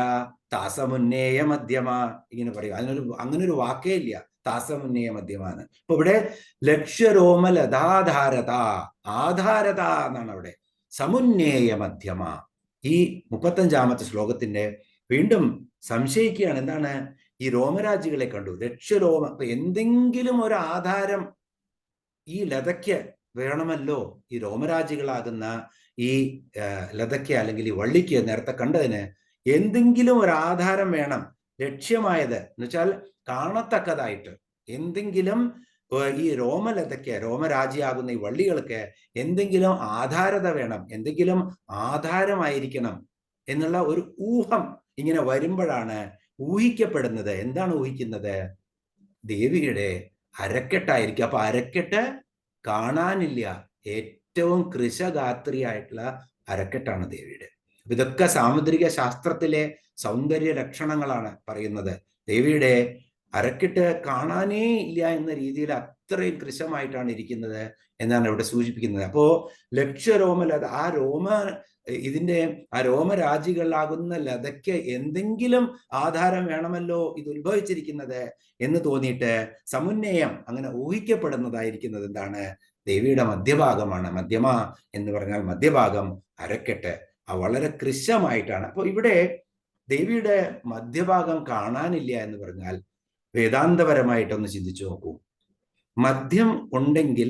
താസമുന്നേയ മധ്യമ ഇങ്ങനെ പറയും. അങ്ങനെ ഒരു വാക്കേ ഇല്ല, താസമുന്നേയ മധ്യമാണ്. അപ്പൊ ഇവിടെ ലക്ഷ്യരോമലതാധാരത, ആധാരത എന്നാണ് അവിടെ. സമുന്നേയ മധ്യമ. ഈ 35ാമത്തെ ശ്ലോകത്തിന്റെ വീണ്ടും സംശയിക്കുകയാണ്. എന്താണ്? ഈ രോമരാജികളെ കണ്ടു, ലക്ഷ്യരോമ. എന്തെങ്കിലും ഒരു ആധാരം ഈ ലതയ്ക്ക് വേണമല്ലോ. ഈ രോമരാജികളാകുന്ന ഈ ലതയ്ക്ക് അല്ലെങ്കിൽ ഈ വള്ളിക്ക് നേരത്തെ കണ്ടതിന് എന്തെങ്കിലും ഒരു ആധാരം വേണം. ലക്ഷ്യമായത് എന്ന് വെച്ചാൽ കാണത്തക്കതായിട്ട് എന്തെങ്കിലും ഈ രോമലതയ്ക്ക്, രോമരാജിയാകുന്ന ഈ വള്ളികൾക്ക് എന്തെങ്കിലും ആധാരത വേണം, എന്തെങ്കിലും ആധാരമായിരിക്കണം എന്നുള്ള ഒരു ഊഹം ഇങ്ങനെ വരുമ്പോഴാണ് ഊഹിക്കപ്പെടുന്നത്. എന്താണ് ഊഹിക്കുന്നത്? ദേവിയുടെ അരക്കെട്ടായിരിക്കും. അപ്പൊ അരക്കെട്ട് കാണാനില്ല. ഏറ്റവും കൃശഗാത്രിയായിട്ടുള്ള അരക്കെട്ടാണ് ദേവിയുടെ. ഇതൊക്കെ സാമുദ്രിക ശാസ്ത്രത്തിലെ സൗന്ദര്യ ലക്ഷണങ്ങളാണ് പറയുന്നത്. ദേവിയുടെ അരക്കെട്ട് കാണാനേ ഇല്ല എന്ന രീതിയിൽ അത്രയും കൃശമായിട്ടാണ് ഇരിക്കുന്നത് എന്നാണ് ഇവിടെ സൂചിപ്പിക്കുന്നത്. അപ്പോ ലക്ഷ്യരോമലത, ഇതിന്റെ ആ രോമരാജികളാകുന്ന ലതയ്ക്ക് എന്തെങ്കിലും ആധാരം വേണമല്ലോ ഇത് ഉത്ഭവിച്ചിരിക്കുന്നത് എന്ന് തോന്നിയിട്ട് സമുന്നയം അങ്ങനെ ഊഹിക്കപ്പെടുന്നതായിരിക്കുന്നത് എന്താണ്? ദേവിയുടെ മധ്യഭാഗമാണ്. മധ്യമ എന്ന് പറഞ്ഞാൽ മധ്യഭാഗം, അരക്കെട്ട് വളരെ കൃശമായിട്ടാണ്. അപ്പൊ ഇവിടെ ദേവിയുടെ മധ്യഭാഗം കാണാനില്ല എന്ന് പറഞ്ഞാൽ വേദാന്തപരമായിട്ടൊന്ന് ചിന്തിച്ചു നോക്കൂ. മദ്യം ഉണ്ടെങ്കിൽ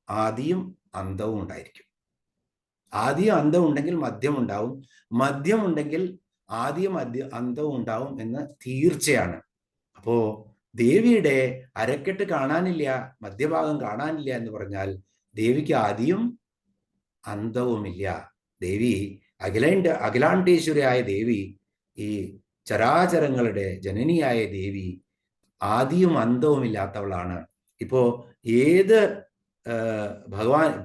ആദിയും അന്തവും ഉണ്ടായിരിക്കും. ആദിയും അന്തവും ഉണ്ടെങ്കിൽ മദ്യം ഉണ്ടാവും. മദ്യം ഉണ്ടെങ്കിൽ ആദിയും അന്തവും ഉണ്ടാവും എന്ന് തീർച്ചയാണ്. അപ്പോ ദേവിയുടെ അരക്കെട്ട് കാണാനില്ല, മധ്യഭാഗം കാണാനില്ല എന്ന് പറഞ്ഞാൽ ദേവിക്ക് ആദിയും അന്തവുമില്ല. ദേവി അഖിലാണ്ടേശ്വരിയായ ദേവി, ഈ ചരാചരങ്ങളുടെ ജനനിയായ ദേവി ആദിയും അന്തവും ഇല്ലാത്തവളാണ്. ഇപ്പോ ഏത്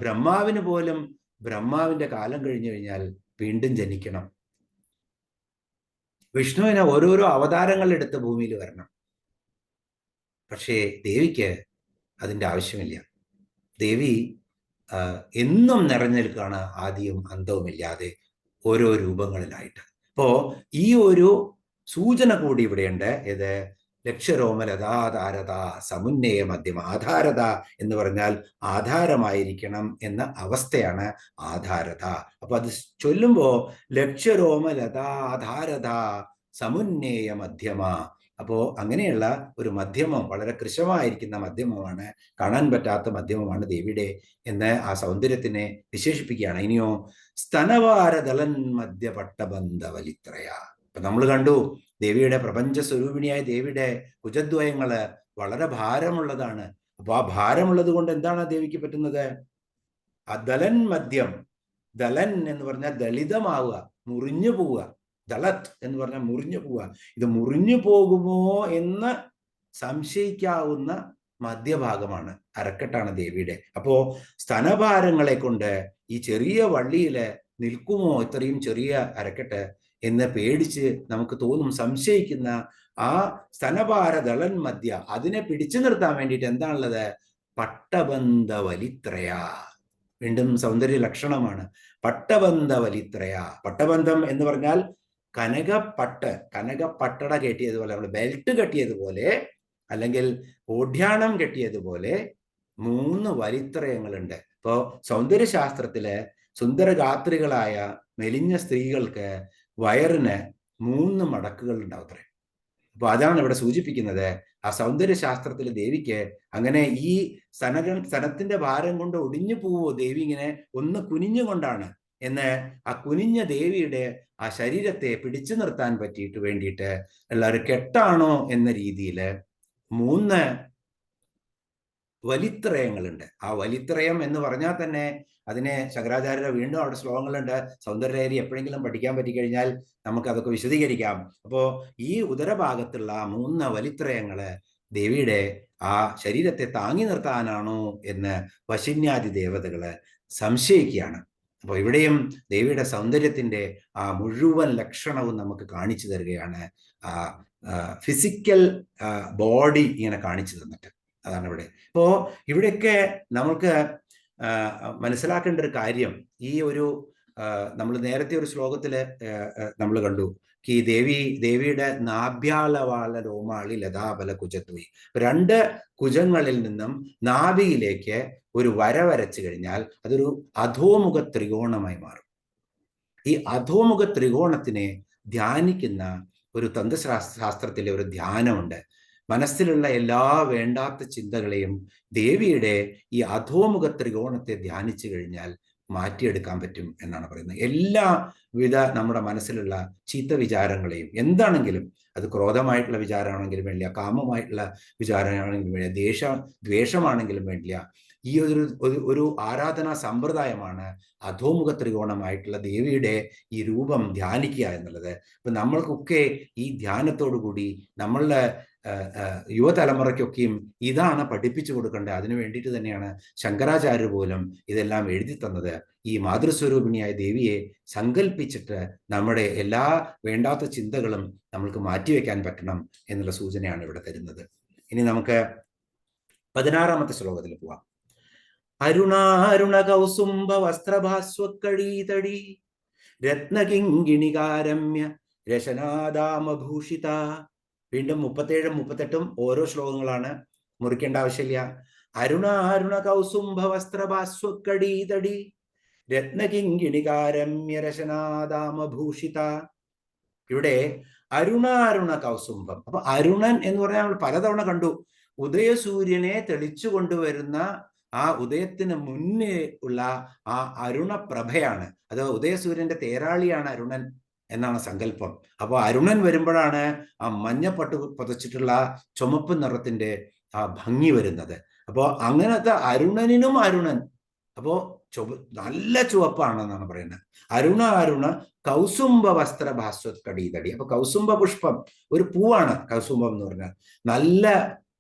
ബ്രഹ്മാവിന് പോലും ബ്രഹ്മാവിന്റെ കാലം കഴിഞ്ഞു കഴിഞ്ഞാൽ വീണ്ടും ജനിക്കണം. വിഷ്ണുവിന് ഓരോരോ അവതാരങ്ങൾ എടുത്ത് ഭൂമിയിൽ വരണം. പക്ഷേ ദേവിക്ക് അതിൻ്റെ ആവശ്യമില്ല. ദേവി എന്നും നിറഞ്ഞു നിൽക്കുകയാണ്, ആദിയും അന്തവുമില്ലാതെ ഓരോ രൂപങ്ങളിലായിട്ട്. അപ്പോ ഈ ഒരു സൂചന കൂടി ഇവിടെയുണ്ട്. ഇത് ലക്ഷ്യരോമലതാധാരത സമുന്നയ മധ്യമ. ആധാരത എന്ന് പറഞ്ഞാൽ ആധാരമായിരിക്കണം എന്ന അവസ്ഥയാണ് ആധാരത. അപ്പൊ അത് ചൊല്ലുമ്പോ ലക്ഷ്യരോമലതാധാരത സമുന്നയ മധ്യമ. അപ്പോ അങ്ങനെയുള്ള ഒരു മധ്യമം, വളരെ കൃശമായിരിക്കുന്ന മധ്യമമാണ്, കാണാൻ പറ്റാത്ത മധ്യമമാണ് ദേവിയുടെ എന്ന് ആ സൗന്ദര്യത്തിനെ വിശേഷിപ്പിക്കുകയാണ്. ഇനിയോ സ്തനവാരദലൻ മധ്യപട്ടബന്ധ വലിത്രയ. അപ്പൊ നമ്മൾ കണ്ടു ദേവിയുടെ പ്രപഞ്ച സ്വരൂപിണിയായ ദേവിയുടെ കുജദ്വയങ്ങള് വളരെ ഭാരമുള്ളതാണ്. അപ്പൊ ആ ഭാരമുള്ളത് കൊണ്ട് എന്താണ് ദേവിക്ക് പറ്റുന്നത്? ആ ദലൻ മദ്യം, ദലൻ എന്ന് പറഞ്ഞാൽ ദളിതമാവുക, മുറിഞ്ഞു പോവുക. ദളത് എന്ന് പറഞ്ഞാൽ മുറിഞ്ഞു പോവുക. ഇത് മുറിഞ്ഞു പോകുമോ എന്ന് സംശയിക്കാവുന്ന മധ്യഭാഗമാണ്, അരക്കെട്ടാണ് ദേവിയുടെ. അപ്പോ സ്തനഭാരങ്ങളെ കൊണ്ട് ഈ ചെറിയ വള്ളിയില് നിൽക്കുമോ ഇത്രയും ചെറിയ അരക്കെട്ട് എന്ന് പേടിച്ച് നമുക്ക് തോന്നും, സംശയിക്കുന്ന ആ സ്തനഭാര ദളൻ മധ്യ, അതിനെ പിടിച്ചു നിർത്താൻ വേണ്ടിയിട്ട് എന്താണുള്ളത്? പട്ടബന്ധ വലിത്രയ. വീണ്ടും സൗന്ദര്യ ലക്ഷണമാണ് പട്ടബന്ധ വലിത്രയ. പട്ടബന്ധം എന്ന് പറഞ്ഞാൽ കനകപ്പട്ടട കെട്ടിയതുപോലെ, നമ്മൾ ബെൽറ്റ് കെട്ടിയതുപോലെ അല്ലെങ്കിൽ ഓഢ്യാണം കെട്ടിയതുപോലെ 3 വലിത്രയങ്ങളുണ്ട്. ഇപ്പോ സൗന്ദര്യശാസ്ത്രത്തില് സുന്ദരഗാത്രികളായ മെലിഞ്ഞ സ്ത്രീകൾക്ക് വയറിന് 3 മടക്കുകൾ ഉണ്ടാവത്രേ. അപ്പൊ അതാണ് ഇവിടെ സൂചിപ്പിക്കുന്നത്. ആ സൗന്ദര്യശാസ്ത്രത്തിൽ ദേവിക്ക് അങ്ങനെ ഈ സ്തനത്തിന്റെ ഭാരം കൊണ്ട് ഒടിഞ്ഞു പോവോ ദേവി ഇങ്ങനെ ഒന്ന് കുനിഞ്ഞുകൊണ്ടാണ് എന്ന് ആ കുനിഞ്ഞ ദേവിയുടെ ആ ശരീരത്തെ പിടിച്ചു നിർത്താൻ പറ്റിയിട്ട് വേണ്ടിയിട്ട് ഉള്ള ഒരു കെട്ടാണോ എന്ന രീതിയിൽ 3 വലിത്രയങ്ങളുണ്ട്. ആ വലിത്രയം എന്ന് പറഞ്ഞാൽ തന്നെ അതിനെ ശങ്കരാചാര്യർ വീണ്ടും അവിടെ ശ്ലോകങ്ങളുണ്ട്. സൗന്ദര്യലഹരി എപ്പോഴെങ്കിലും പഠിക്കാൻ പറ്റിക്കഴിഞ്ഞാൽ നമുക്ക് അതൊക്കെ വിശദീകരിക്കാം. അപ്പോ ഈ ഉദരഭാഗത്തുള്ള 3 വലിത്രയങ്ങള് ദേവിയുടെ ആ ശരീരത്തെ താങ്ങി നിർത്താനാണോ എന്ന് വശിന്യാദി ദേവതകള് സംശയിക്കുകയാണ്. അപ്പൊ ഇവിടെയും ദേവിയുടെ സൗന്ദര്യത്തിന്റെ ആ മുഴുവൻ ലക്ഷണവും നമുക്ക് കാണിച്ചു തരികയാണ്. ഫിസിക്കൽ ബോഡി ഇങ്ങനെ കാണിച്ചു തന്നിട്ട്, അതാണ് ഇവിടെ. അപ്പോ ഇവിടെയൊക്കെ നമുക്ക് മനസ്സിലാക്കേണ്ട ഒരു കാര്യം, ഈ ഒരു നമ്മൾ നേരത്തെ ഒരു ശ്ലോകത്തില് നമ്മൾ കണ്ടു ഈ ദേവിയുടെ നാഭ്യാലവാള രോമാളി ലതാബല കുജത്വി. 2 കുജങ്ങളിൽ നിന്നും നാഭിയിലേക്ക് ഒരു വര വരച്ചു കഴിഞ്ഞാൽ അതൊരു അധോമുഖ ത്രികോണമായി മാറും. ഈ അധോമുഖ ത്രികോണത്തിനെ ധ്യാനിക്കുന്ന ഒരു തന്ത്രശാസ്ത്രത്തിലെ ഒരു ധ്യാനമുണ്ട്. മനസ്സിലുള്ള എല്ലാ വേണ്ടാത്ത ചിന്തകളെയും ദേവിയുടെ ഈ അധോമുഖ ത്രികോണത്തെ ധ്യാനിച്ചു കഴിഞ്ഞാൽ മാറ്റിയെടുക്കാൻ പറ്റും എന്നാണ് പറയുന്നത്. എല്ലാവിധ നമ്മുടെ മനസ്സിലുള്ള ചീത്ത വിചാരങ്ങളെയും, എന്താണെങ്കിലും അത് ക്രോധമായിട്ടുള്ള വിചാരമാണെങ്കിലും വേണ്ടില്ല, കാമമായിട്ടുള്ള വിചാരമാണെങ്കിലും വേണ്ടില്ല, ദ്വേഷമാണെങ്കിലും വേണ്ടില്ല, ഈ ഒരു ആരാധനാ സമ്പ്രദായമാണ് അധോമുഖ ത്രികോണമായിട്ടുള്ള ദേവിയുടെ ഈ രൂപം ധ്യാനിക്കുക എന്നുള്ളത്. അപ്പൊ നമ്മൾക്കൊക്കെ ഈ ധ്യാനത്തോടു കൂടി നമ്മളുടെ യുവതലമുറയ്ക്കൊക്കെയും ഇതാണ് പഠിപ്പിച്ചു കൊടുക്കേണ്ടത്. അതിനു വേണ്ടിയിട്ട് തന്നെയാണ് ശങ്കരാചാര്യ പോലും ഇതെല്ലാം എഴുതി തന്നത്. ഈ മാതൃസ്വരൂപിണിയായ ദേവിയെ സങ്കല്പിച്ചിട്ട് നമ്മുടെ എല്ലാ വേണ്ടാത്ത ചിന്തകളും നമ്മൾക്ക് മാറ്റിവെക്കാൻ പറ്റണം എന്നുള്ള സൂചനയാണ് ഇവിടെ തരുന്നത്. ഇനി നമുക്ക് 16ാമത്തെ ശ്ലോകത്തിൽ പോവാം. അരുണാരുണ കൗസുംഭ വസ്ത്രഭാസ്വക്കഴീതടി രത്നകിങ്കിണികാരമ്യ രശനാദാമഭൂഷിത. വീണ്ടും 37ഉം 38ഉം ഓരോ ശ്ലോകങ്ങളാണ്, മുറിക്കേണ്ട ആവശ്യമില്ല. അരുണാരുണ കൗസുംഭ വസ്ത്രഭാസ്വക്കടീതടി രത്നകിങ്കിണികാരമ്യ രശനാദാമഭൂഷിത. ഇവിടെ അരുണാരുണ കൗസുംഭം. അപ്പൊ അരുണൻ എന്ന് പറഞ്ഞാൽ നമ്മൾ പലതവണ കണ്ടു, ഉദയസൂര്യനെ തെളിച്ചു കൊണ്ടുവരുന്ന ആ ഉദയത്തിന് മുന്നേ ഉള്ള ആ അരുണപ്രഭയാണ്. അത് ഉദയസൂര്യന്റെ തേരാളിയാണ് അരുണൻ എന്നാണ് സങ്കല്പം. അപ്പൊ അരുണൻ വരുമ്പോഴാണ് ആ മഞ്ഞപ്പട്ട് പുതച്ചിട്ടുള്ള ചുമപ്പ് നിറത്തിന്റെ ആ ഭംഗി വരുന്നത്. അപ്പോ അങ്ങനത്തെ അരുണനും അരുണൻ, അപ്പോ നല്ല ചുവപ്പാണെന്നാണ് പറയുന്നത്. അരുണ കൗസുംഭ വസ്ത്ര ഭാസ്വത്കടീതടി. അപ്പൊ കൗസുംഭ പുഷ്പം ഒരു പൂവാണ്. കൗസുംഭം എന്ന് പറഞ്ഞാൽ നല്ല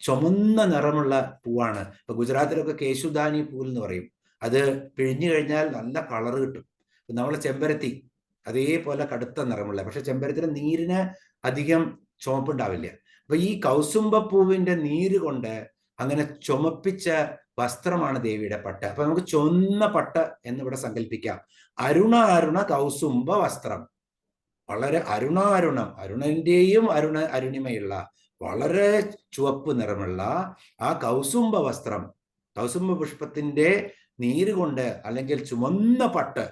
ചുമന്ന നിറമുള്ള പൂവാണ്. ഇപ്പൊ ഗുജറാത്തിലൊക്കെ കേശുദാനി പൂൽ എന്ന് പറയും. അത് പിഴിഞ്ഞു കഴിഞ്ഞാൽ നല്ല കളർ കിട്ടും. നമ്മളെ ചെമ്പരത്തി അതേപോലെ കടുത്ത നിറമുള്ള, പക്ഷെ ചെമ്പരത്തിന്റെ നീരിന് അധികം ചുമപ്പുണ്ടാവില്ല. അപ്പൊ ഈ കൗസുംഭ പൂവിന്റെ നീര് കൊണ്ട് അങ്ങനെ ചുമപ്പിച്ച വസ്ത്രമാണ് ദേവിയുടെ പട്ട്. അപ്പൊ നമുക്ക് ചുവന്ന പട്ട് എന്നിവിടെ സങ്കല്പിക്കാം. അരുണ കൗസുംബ വസ്ത്രം, വളരെ അരുണന്റെയും അരുണിമയുള്ള വളരെ ചുവപ്പ് നിറമുള്ള ആ കൗസുംബ വസ്ത്രം, കൗസുംബ പുഷ്പത്തിന്റെ നീര് കൊണ്ട് അല്ലെങ്കിൽ ചുമന്ന പട്ട്,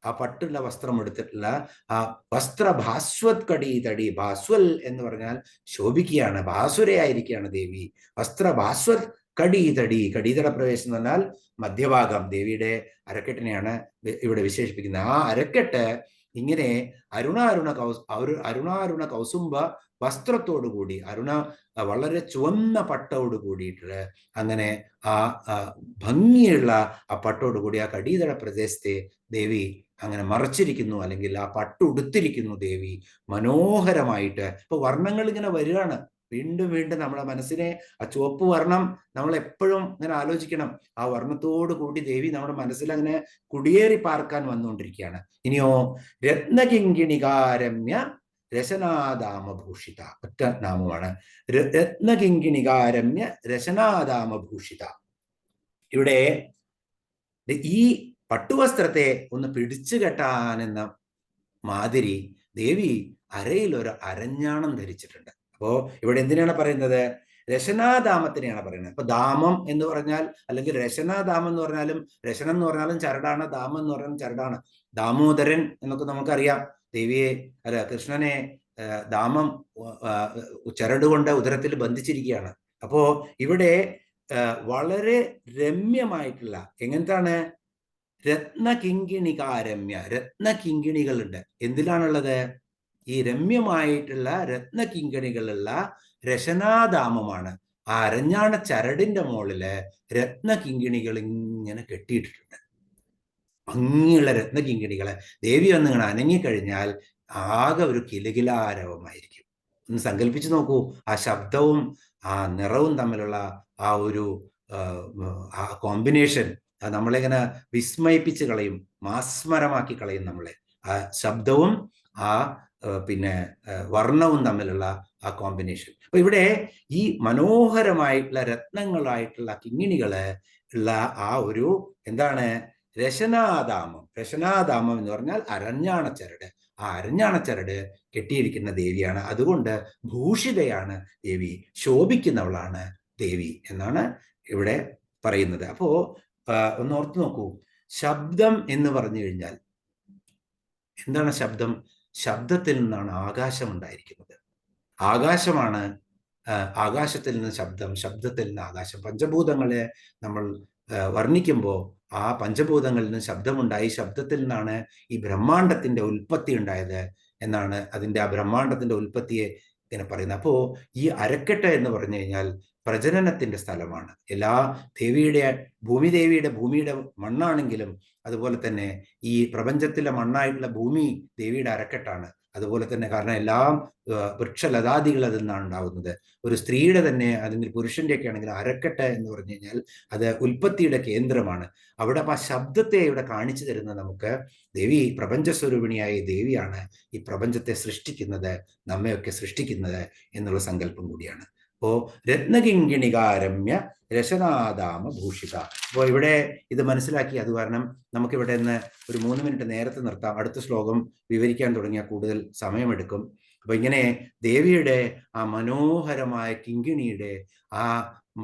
ആ പട്ടുള്ള വസ്ത്രം എടുത്തിട്ടുള്ള ആ വസ്ത്ര ഭാസ്വത് കടീതടി, ഭാസ്വൽ എന്ന് പറഞ്ഞാൽ ശോഭിക്കുകയാണ്, ഭാസുരയായിരിക്കുകയാണ് ദേവി. വസ്ത്ര ഭാസ്വത് കടീതടി, കടീതട പ്രവേശം എന്ന് പറഞ്ഞാൽ മധ്യഭാഗം, ദേവിയുടെ അരക്കെട്ടിനെയാണ് ഇവിടെ വിശേഷിപ്പിക്കുന്നത്. ആ അരക്കെട്ട് ഇങ്ങനെ അരുണാരുണ കൗസുംബ വസ്ത്രത്തോടു കൂടി, വളരെ ചുവന്ന പട്ടോട് കൂടിയിട്ട് അങ്ങനെ ആ ഭംഗിയുള്ള ആ പട്ടോട് കൂടി ആ കടീതട പ്രദേശത്തെ ദേവി അങ്ങനെ മറച്ചിരിക്കുന്നു, അല്ലെങ്കിൽ ആ പട്ടുടുത്തിരിക്കുന്നു ദേവി മനോഹരമായിട്ട്. ഇപ്പൊ വർണ്ണങ്ങൾ ഇങ്ങനെ വരികയാണ്, വീണ്ടും വീണ്ടും നമ്മളെ മനസ്സിനെ, ആ ചുവപ്പ് വർണ്ണം നമ്മൾ എപ്പോഴും ഇങ്ങനെ ആലോചിക്കണം. ആ വർണ്ണത്തോടു കൂടി ദേവി നമ്മുടെ മനസ്സിൽ അങ്ങനെ കുടിയേറി പാർക്കാൻ വന്നുകൊണ്ടിരിക്കുകയാണ്. ഇനിയോ രത്നകിങ്കിണികാരമ്യ രശനാദാമഭൂഷിത, ഒറ്റ നാമമാണ്, രത്നകിങ്കിണികാരമ്യ രശനാദാമഭൂഷിത. ഇവിടെ ഈ പട്ടുവസ്ത്രത്തെ ഒന്ന് പിടിച്ചു കെട്ടാനെന്ന മാതിരി ദേവി അരയിൽ ഒരു അരഞ്ഞാണം ധരിച്ചിട്ടുണ്ട്. അപ്പോ ഇവിടെ എന്തിനാണ് പറയുന്നത്? രശനാദാമത്തിനെയാണ് പറയുന്നത്. അപ്പൊ ദാമം എന്ന് പറഞ്ഞാൽ, അല്ലെങ്കിൽ രശനാദാമം എന്ന് പറഞ്ഞാലും, രശനം എന്ന് പറഞ്ഞാലും ചരടാണ്, ദാമം എന്ന് പറഞ്ഞാലും ചരടാണ്. ദാമോദരൻ എന്നൊക്കെ നമുക്കറിയാം. ദേവിയെ കൃഷ്ണനെ ദാമം ചരട് കൊണ്ട് ഉദരത്തിൽ ബന്ധിച്ചിരിക്കുകയാണ്. അപ്പോ ഇവിടെ വളരെ രമ്യമായിട്ടുള്ള, എങ്ങനത്താണ്? രത്നകിങ്കിണികാരമ്യ, രത്നകിങ്കിണികളുണ്ട്. എന്തിലാണുള്ളത്? ഈ രമ്യമായിട്ടുള്ള രത്നകിങ്കിണികളുള്ള രശനാദാമമാണ്. ആ അരഞ്ഞാണ ചരടിന്റെ മുകളില് രത്നകിങ്കിണികൾ ഇങ്ങനെ കെട്ടിയിട്ടിട്ടുണ്ട്, ഭംഗിയുള്ള രത്നകിങ്കിണികളെ. ദേവി വന്ന് ഇങ്ങനെ അനങ്ങിക്കഴിഞ്ഞാൽ ആകെ ഒരു കിലുകിലാരവമായിരിക്കും. ഒന്ന് സങ്കല്പിച്ചു നോക്കൂ, ആ ശബ്ദവും ആ നിറവും തമ്മിലുള്ള ആ ഒരു ആ കോമ്പിനേഷൻ നമ്മളിങ്ങനെ വിസ്മയിപ്പിച്ച് കളയും, മാസ്മരമാക്കി കളയും നമ്മളെ. ആ ശബ്ദവും ആ പിന്നെ വർണ്ണവും തമ്മിലുള്ള ആ കോമ്പിനേഷൻ. അപ്പൊ ഇവിടെ ഈ മനോഹരമായിട്ടുള്ള രത്നങ്ങളായിട്ടുള്ള കിങ്ങിണികള് ഉള്ള ആ ഒരു എന്താണ് രശനാദാമം. രശനാദാമം എന്ന് പറഞ്ഞാൽ അരഞ്ഞാണച്ചരട്. ആ അരഞ്ഞാണച്ചരട് കെട്ടിയിരിക്കുന്ന ദേവിയാണ്. അതുകൊണ്ട് ഭൂഷിതയാണ് ദേവി, ശോഭിക്കുന്നവളാണ് ദേവി എന്നാണ് ഇവിടെ പറയുന്നത്. അപ്പോ ഒന്ന് ഓർത്തു നോക്കൂ, ശബ്ദം എന്ന് പറഞ്ഞു കഴിഞ്ഞാൽ എന്താണ് ശബ്ദം? ശബ്ദത്തിൽ നിന്നാണ് ആകാശം ഉണ്ടായിരിക്കുന്നത്. ആകാശമാണ്, ആകാശത്തിൽ നിന്ന് ശബ്ദം, ശബ്ദത്തിൽ നിന്ന് ആകാശം. പഞ്ചഭൂതങ്ങളെ നമ്മൾ വർണ്ണിക്കുമ്പോൾ ആ പഞ്ചഭൂതങ്ങളിൽ നിന്ന് ശബ്ദമുണ്ടായി, ശബ്ദത്തിൽ നിന്നാണ് ഈ ബ്രഹ്മാണ്ടത്തിന്റെ ഉൽപ്പത്തി ഉണ്ടായത് എന്നാണ് അതിൻ്റെ ആ ബ്രഹ്മാണ്ടത്തിന്റെ ഉൽപ്പത്തിയെ ഇങ്ങനെ പറയുന്നത്. അപ്പോ ഈ അരക്കെട്ട് എന്ന് പറഞ്ഞു കഴിഞ്ഞാൽ പ്രജനനത്തിന്റെ സ്ഥലമാണ്. എല്ലാ ഭൂമിയുടെ മണ്ണാണെങ്കിലും അതുപോലെ തന്നെ ഈ പ്രപഞ്ചത്തിലെ മണ്ണായിട്ടുള്ള ഭൂമി ദേവിയുടെ അരക്കെട്ടാണ്. അതുപോലെ തന്നെ കാരണം എല്ലാം വൃക്ഷലതാദികൾ അതിൽ നിന്നാണ് ഉണ്ടാകുന്നത്. ഒരു സ്ത്രീയുടെ തന്നെ, അല്ലെങ്കിൽ പുരുഷന്റെ ഒക്കെ ആണെങ്കിൽ അരക്കെട്ട് എന്ന് പറഞ്ഞു കഴിഞ്ഞാൽ അത് ഉൽപ്പത്തിയുടെ കേന്ദ്രമാണ്. അവിടെ ആ ശബ്ദത്തെ ഇവിടെ കാണിച്ചു തരുന്നത് നമുക്ക് ദേവി പ്രപഞ്ചസ്വരൂപിണിയായ ദേവിയാണ് ഈ പ്രപഞ്ചത്തെ സൃഷ്ടിക്കുന്നത്, നമ്മയൊക്കെ സൃഷ്ടിക്കുന്നത് എന്നുള്ള സങ്കല്പം കൂടിയാണ്. അപ്പോ രത്നകിങ്കിണികാരമ്യ രശനാദാമ ഭൂഷിത. അപ്പോൾ ഇവിടെ ഇത് മനസ്സിലാക്കി, അത് കാരണം നമുക്കിവിടെ നിന്ന് ഒരു 3 മിനിറ്റ് നേരത്തെ നിർത്താം. അടുത്ത ശ്ലോകം വിവരിക്കാൻ തുടങ്ങിയാൽ കൂടുതൽ സമയമെടുക്കും. അപ്പൊ ഇങ്ങനെ ദേവിയുടെ ആ മനോഹരമായ കിങ്കിണിയുടെ ആ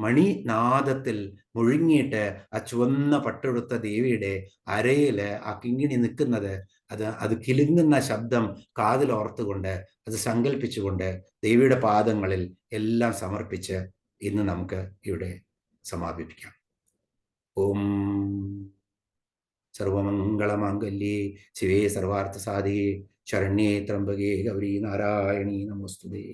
മണിനാദത്തിൽ മുഴുങ്ങിയിട്ട് ആ ചുവന്ന പട്ടെടുത്ത ദേവിയുടെ അരയില് ആ കിങ്ങിണി നിൽക്കുന്നത്, അത് കിലുങ്ങുന്ന ശബ്ദം കാതിലോർത്തുകൊണ്ട്, അത് സങ്കല്പിച്ചുകൊണ്ട് ദേവിയുടെ പാദങ്ങളിൽ എല്ലാം സമർപ്പിച്ച് ഇന്ന് നമുക്ക് ഇവിടെ സമാപിപ്പിക്കാം. ഓം സർവമംഗളമാംഗല്യേ ശിവേ സർവാർത്ഥസാധികേ ശരണ്യേ ത്രംബകേ ഗൗരീ നാരായണീ നമോസ്തുതേ.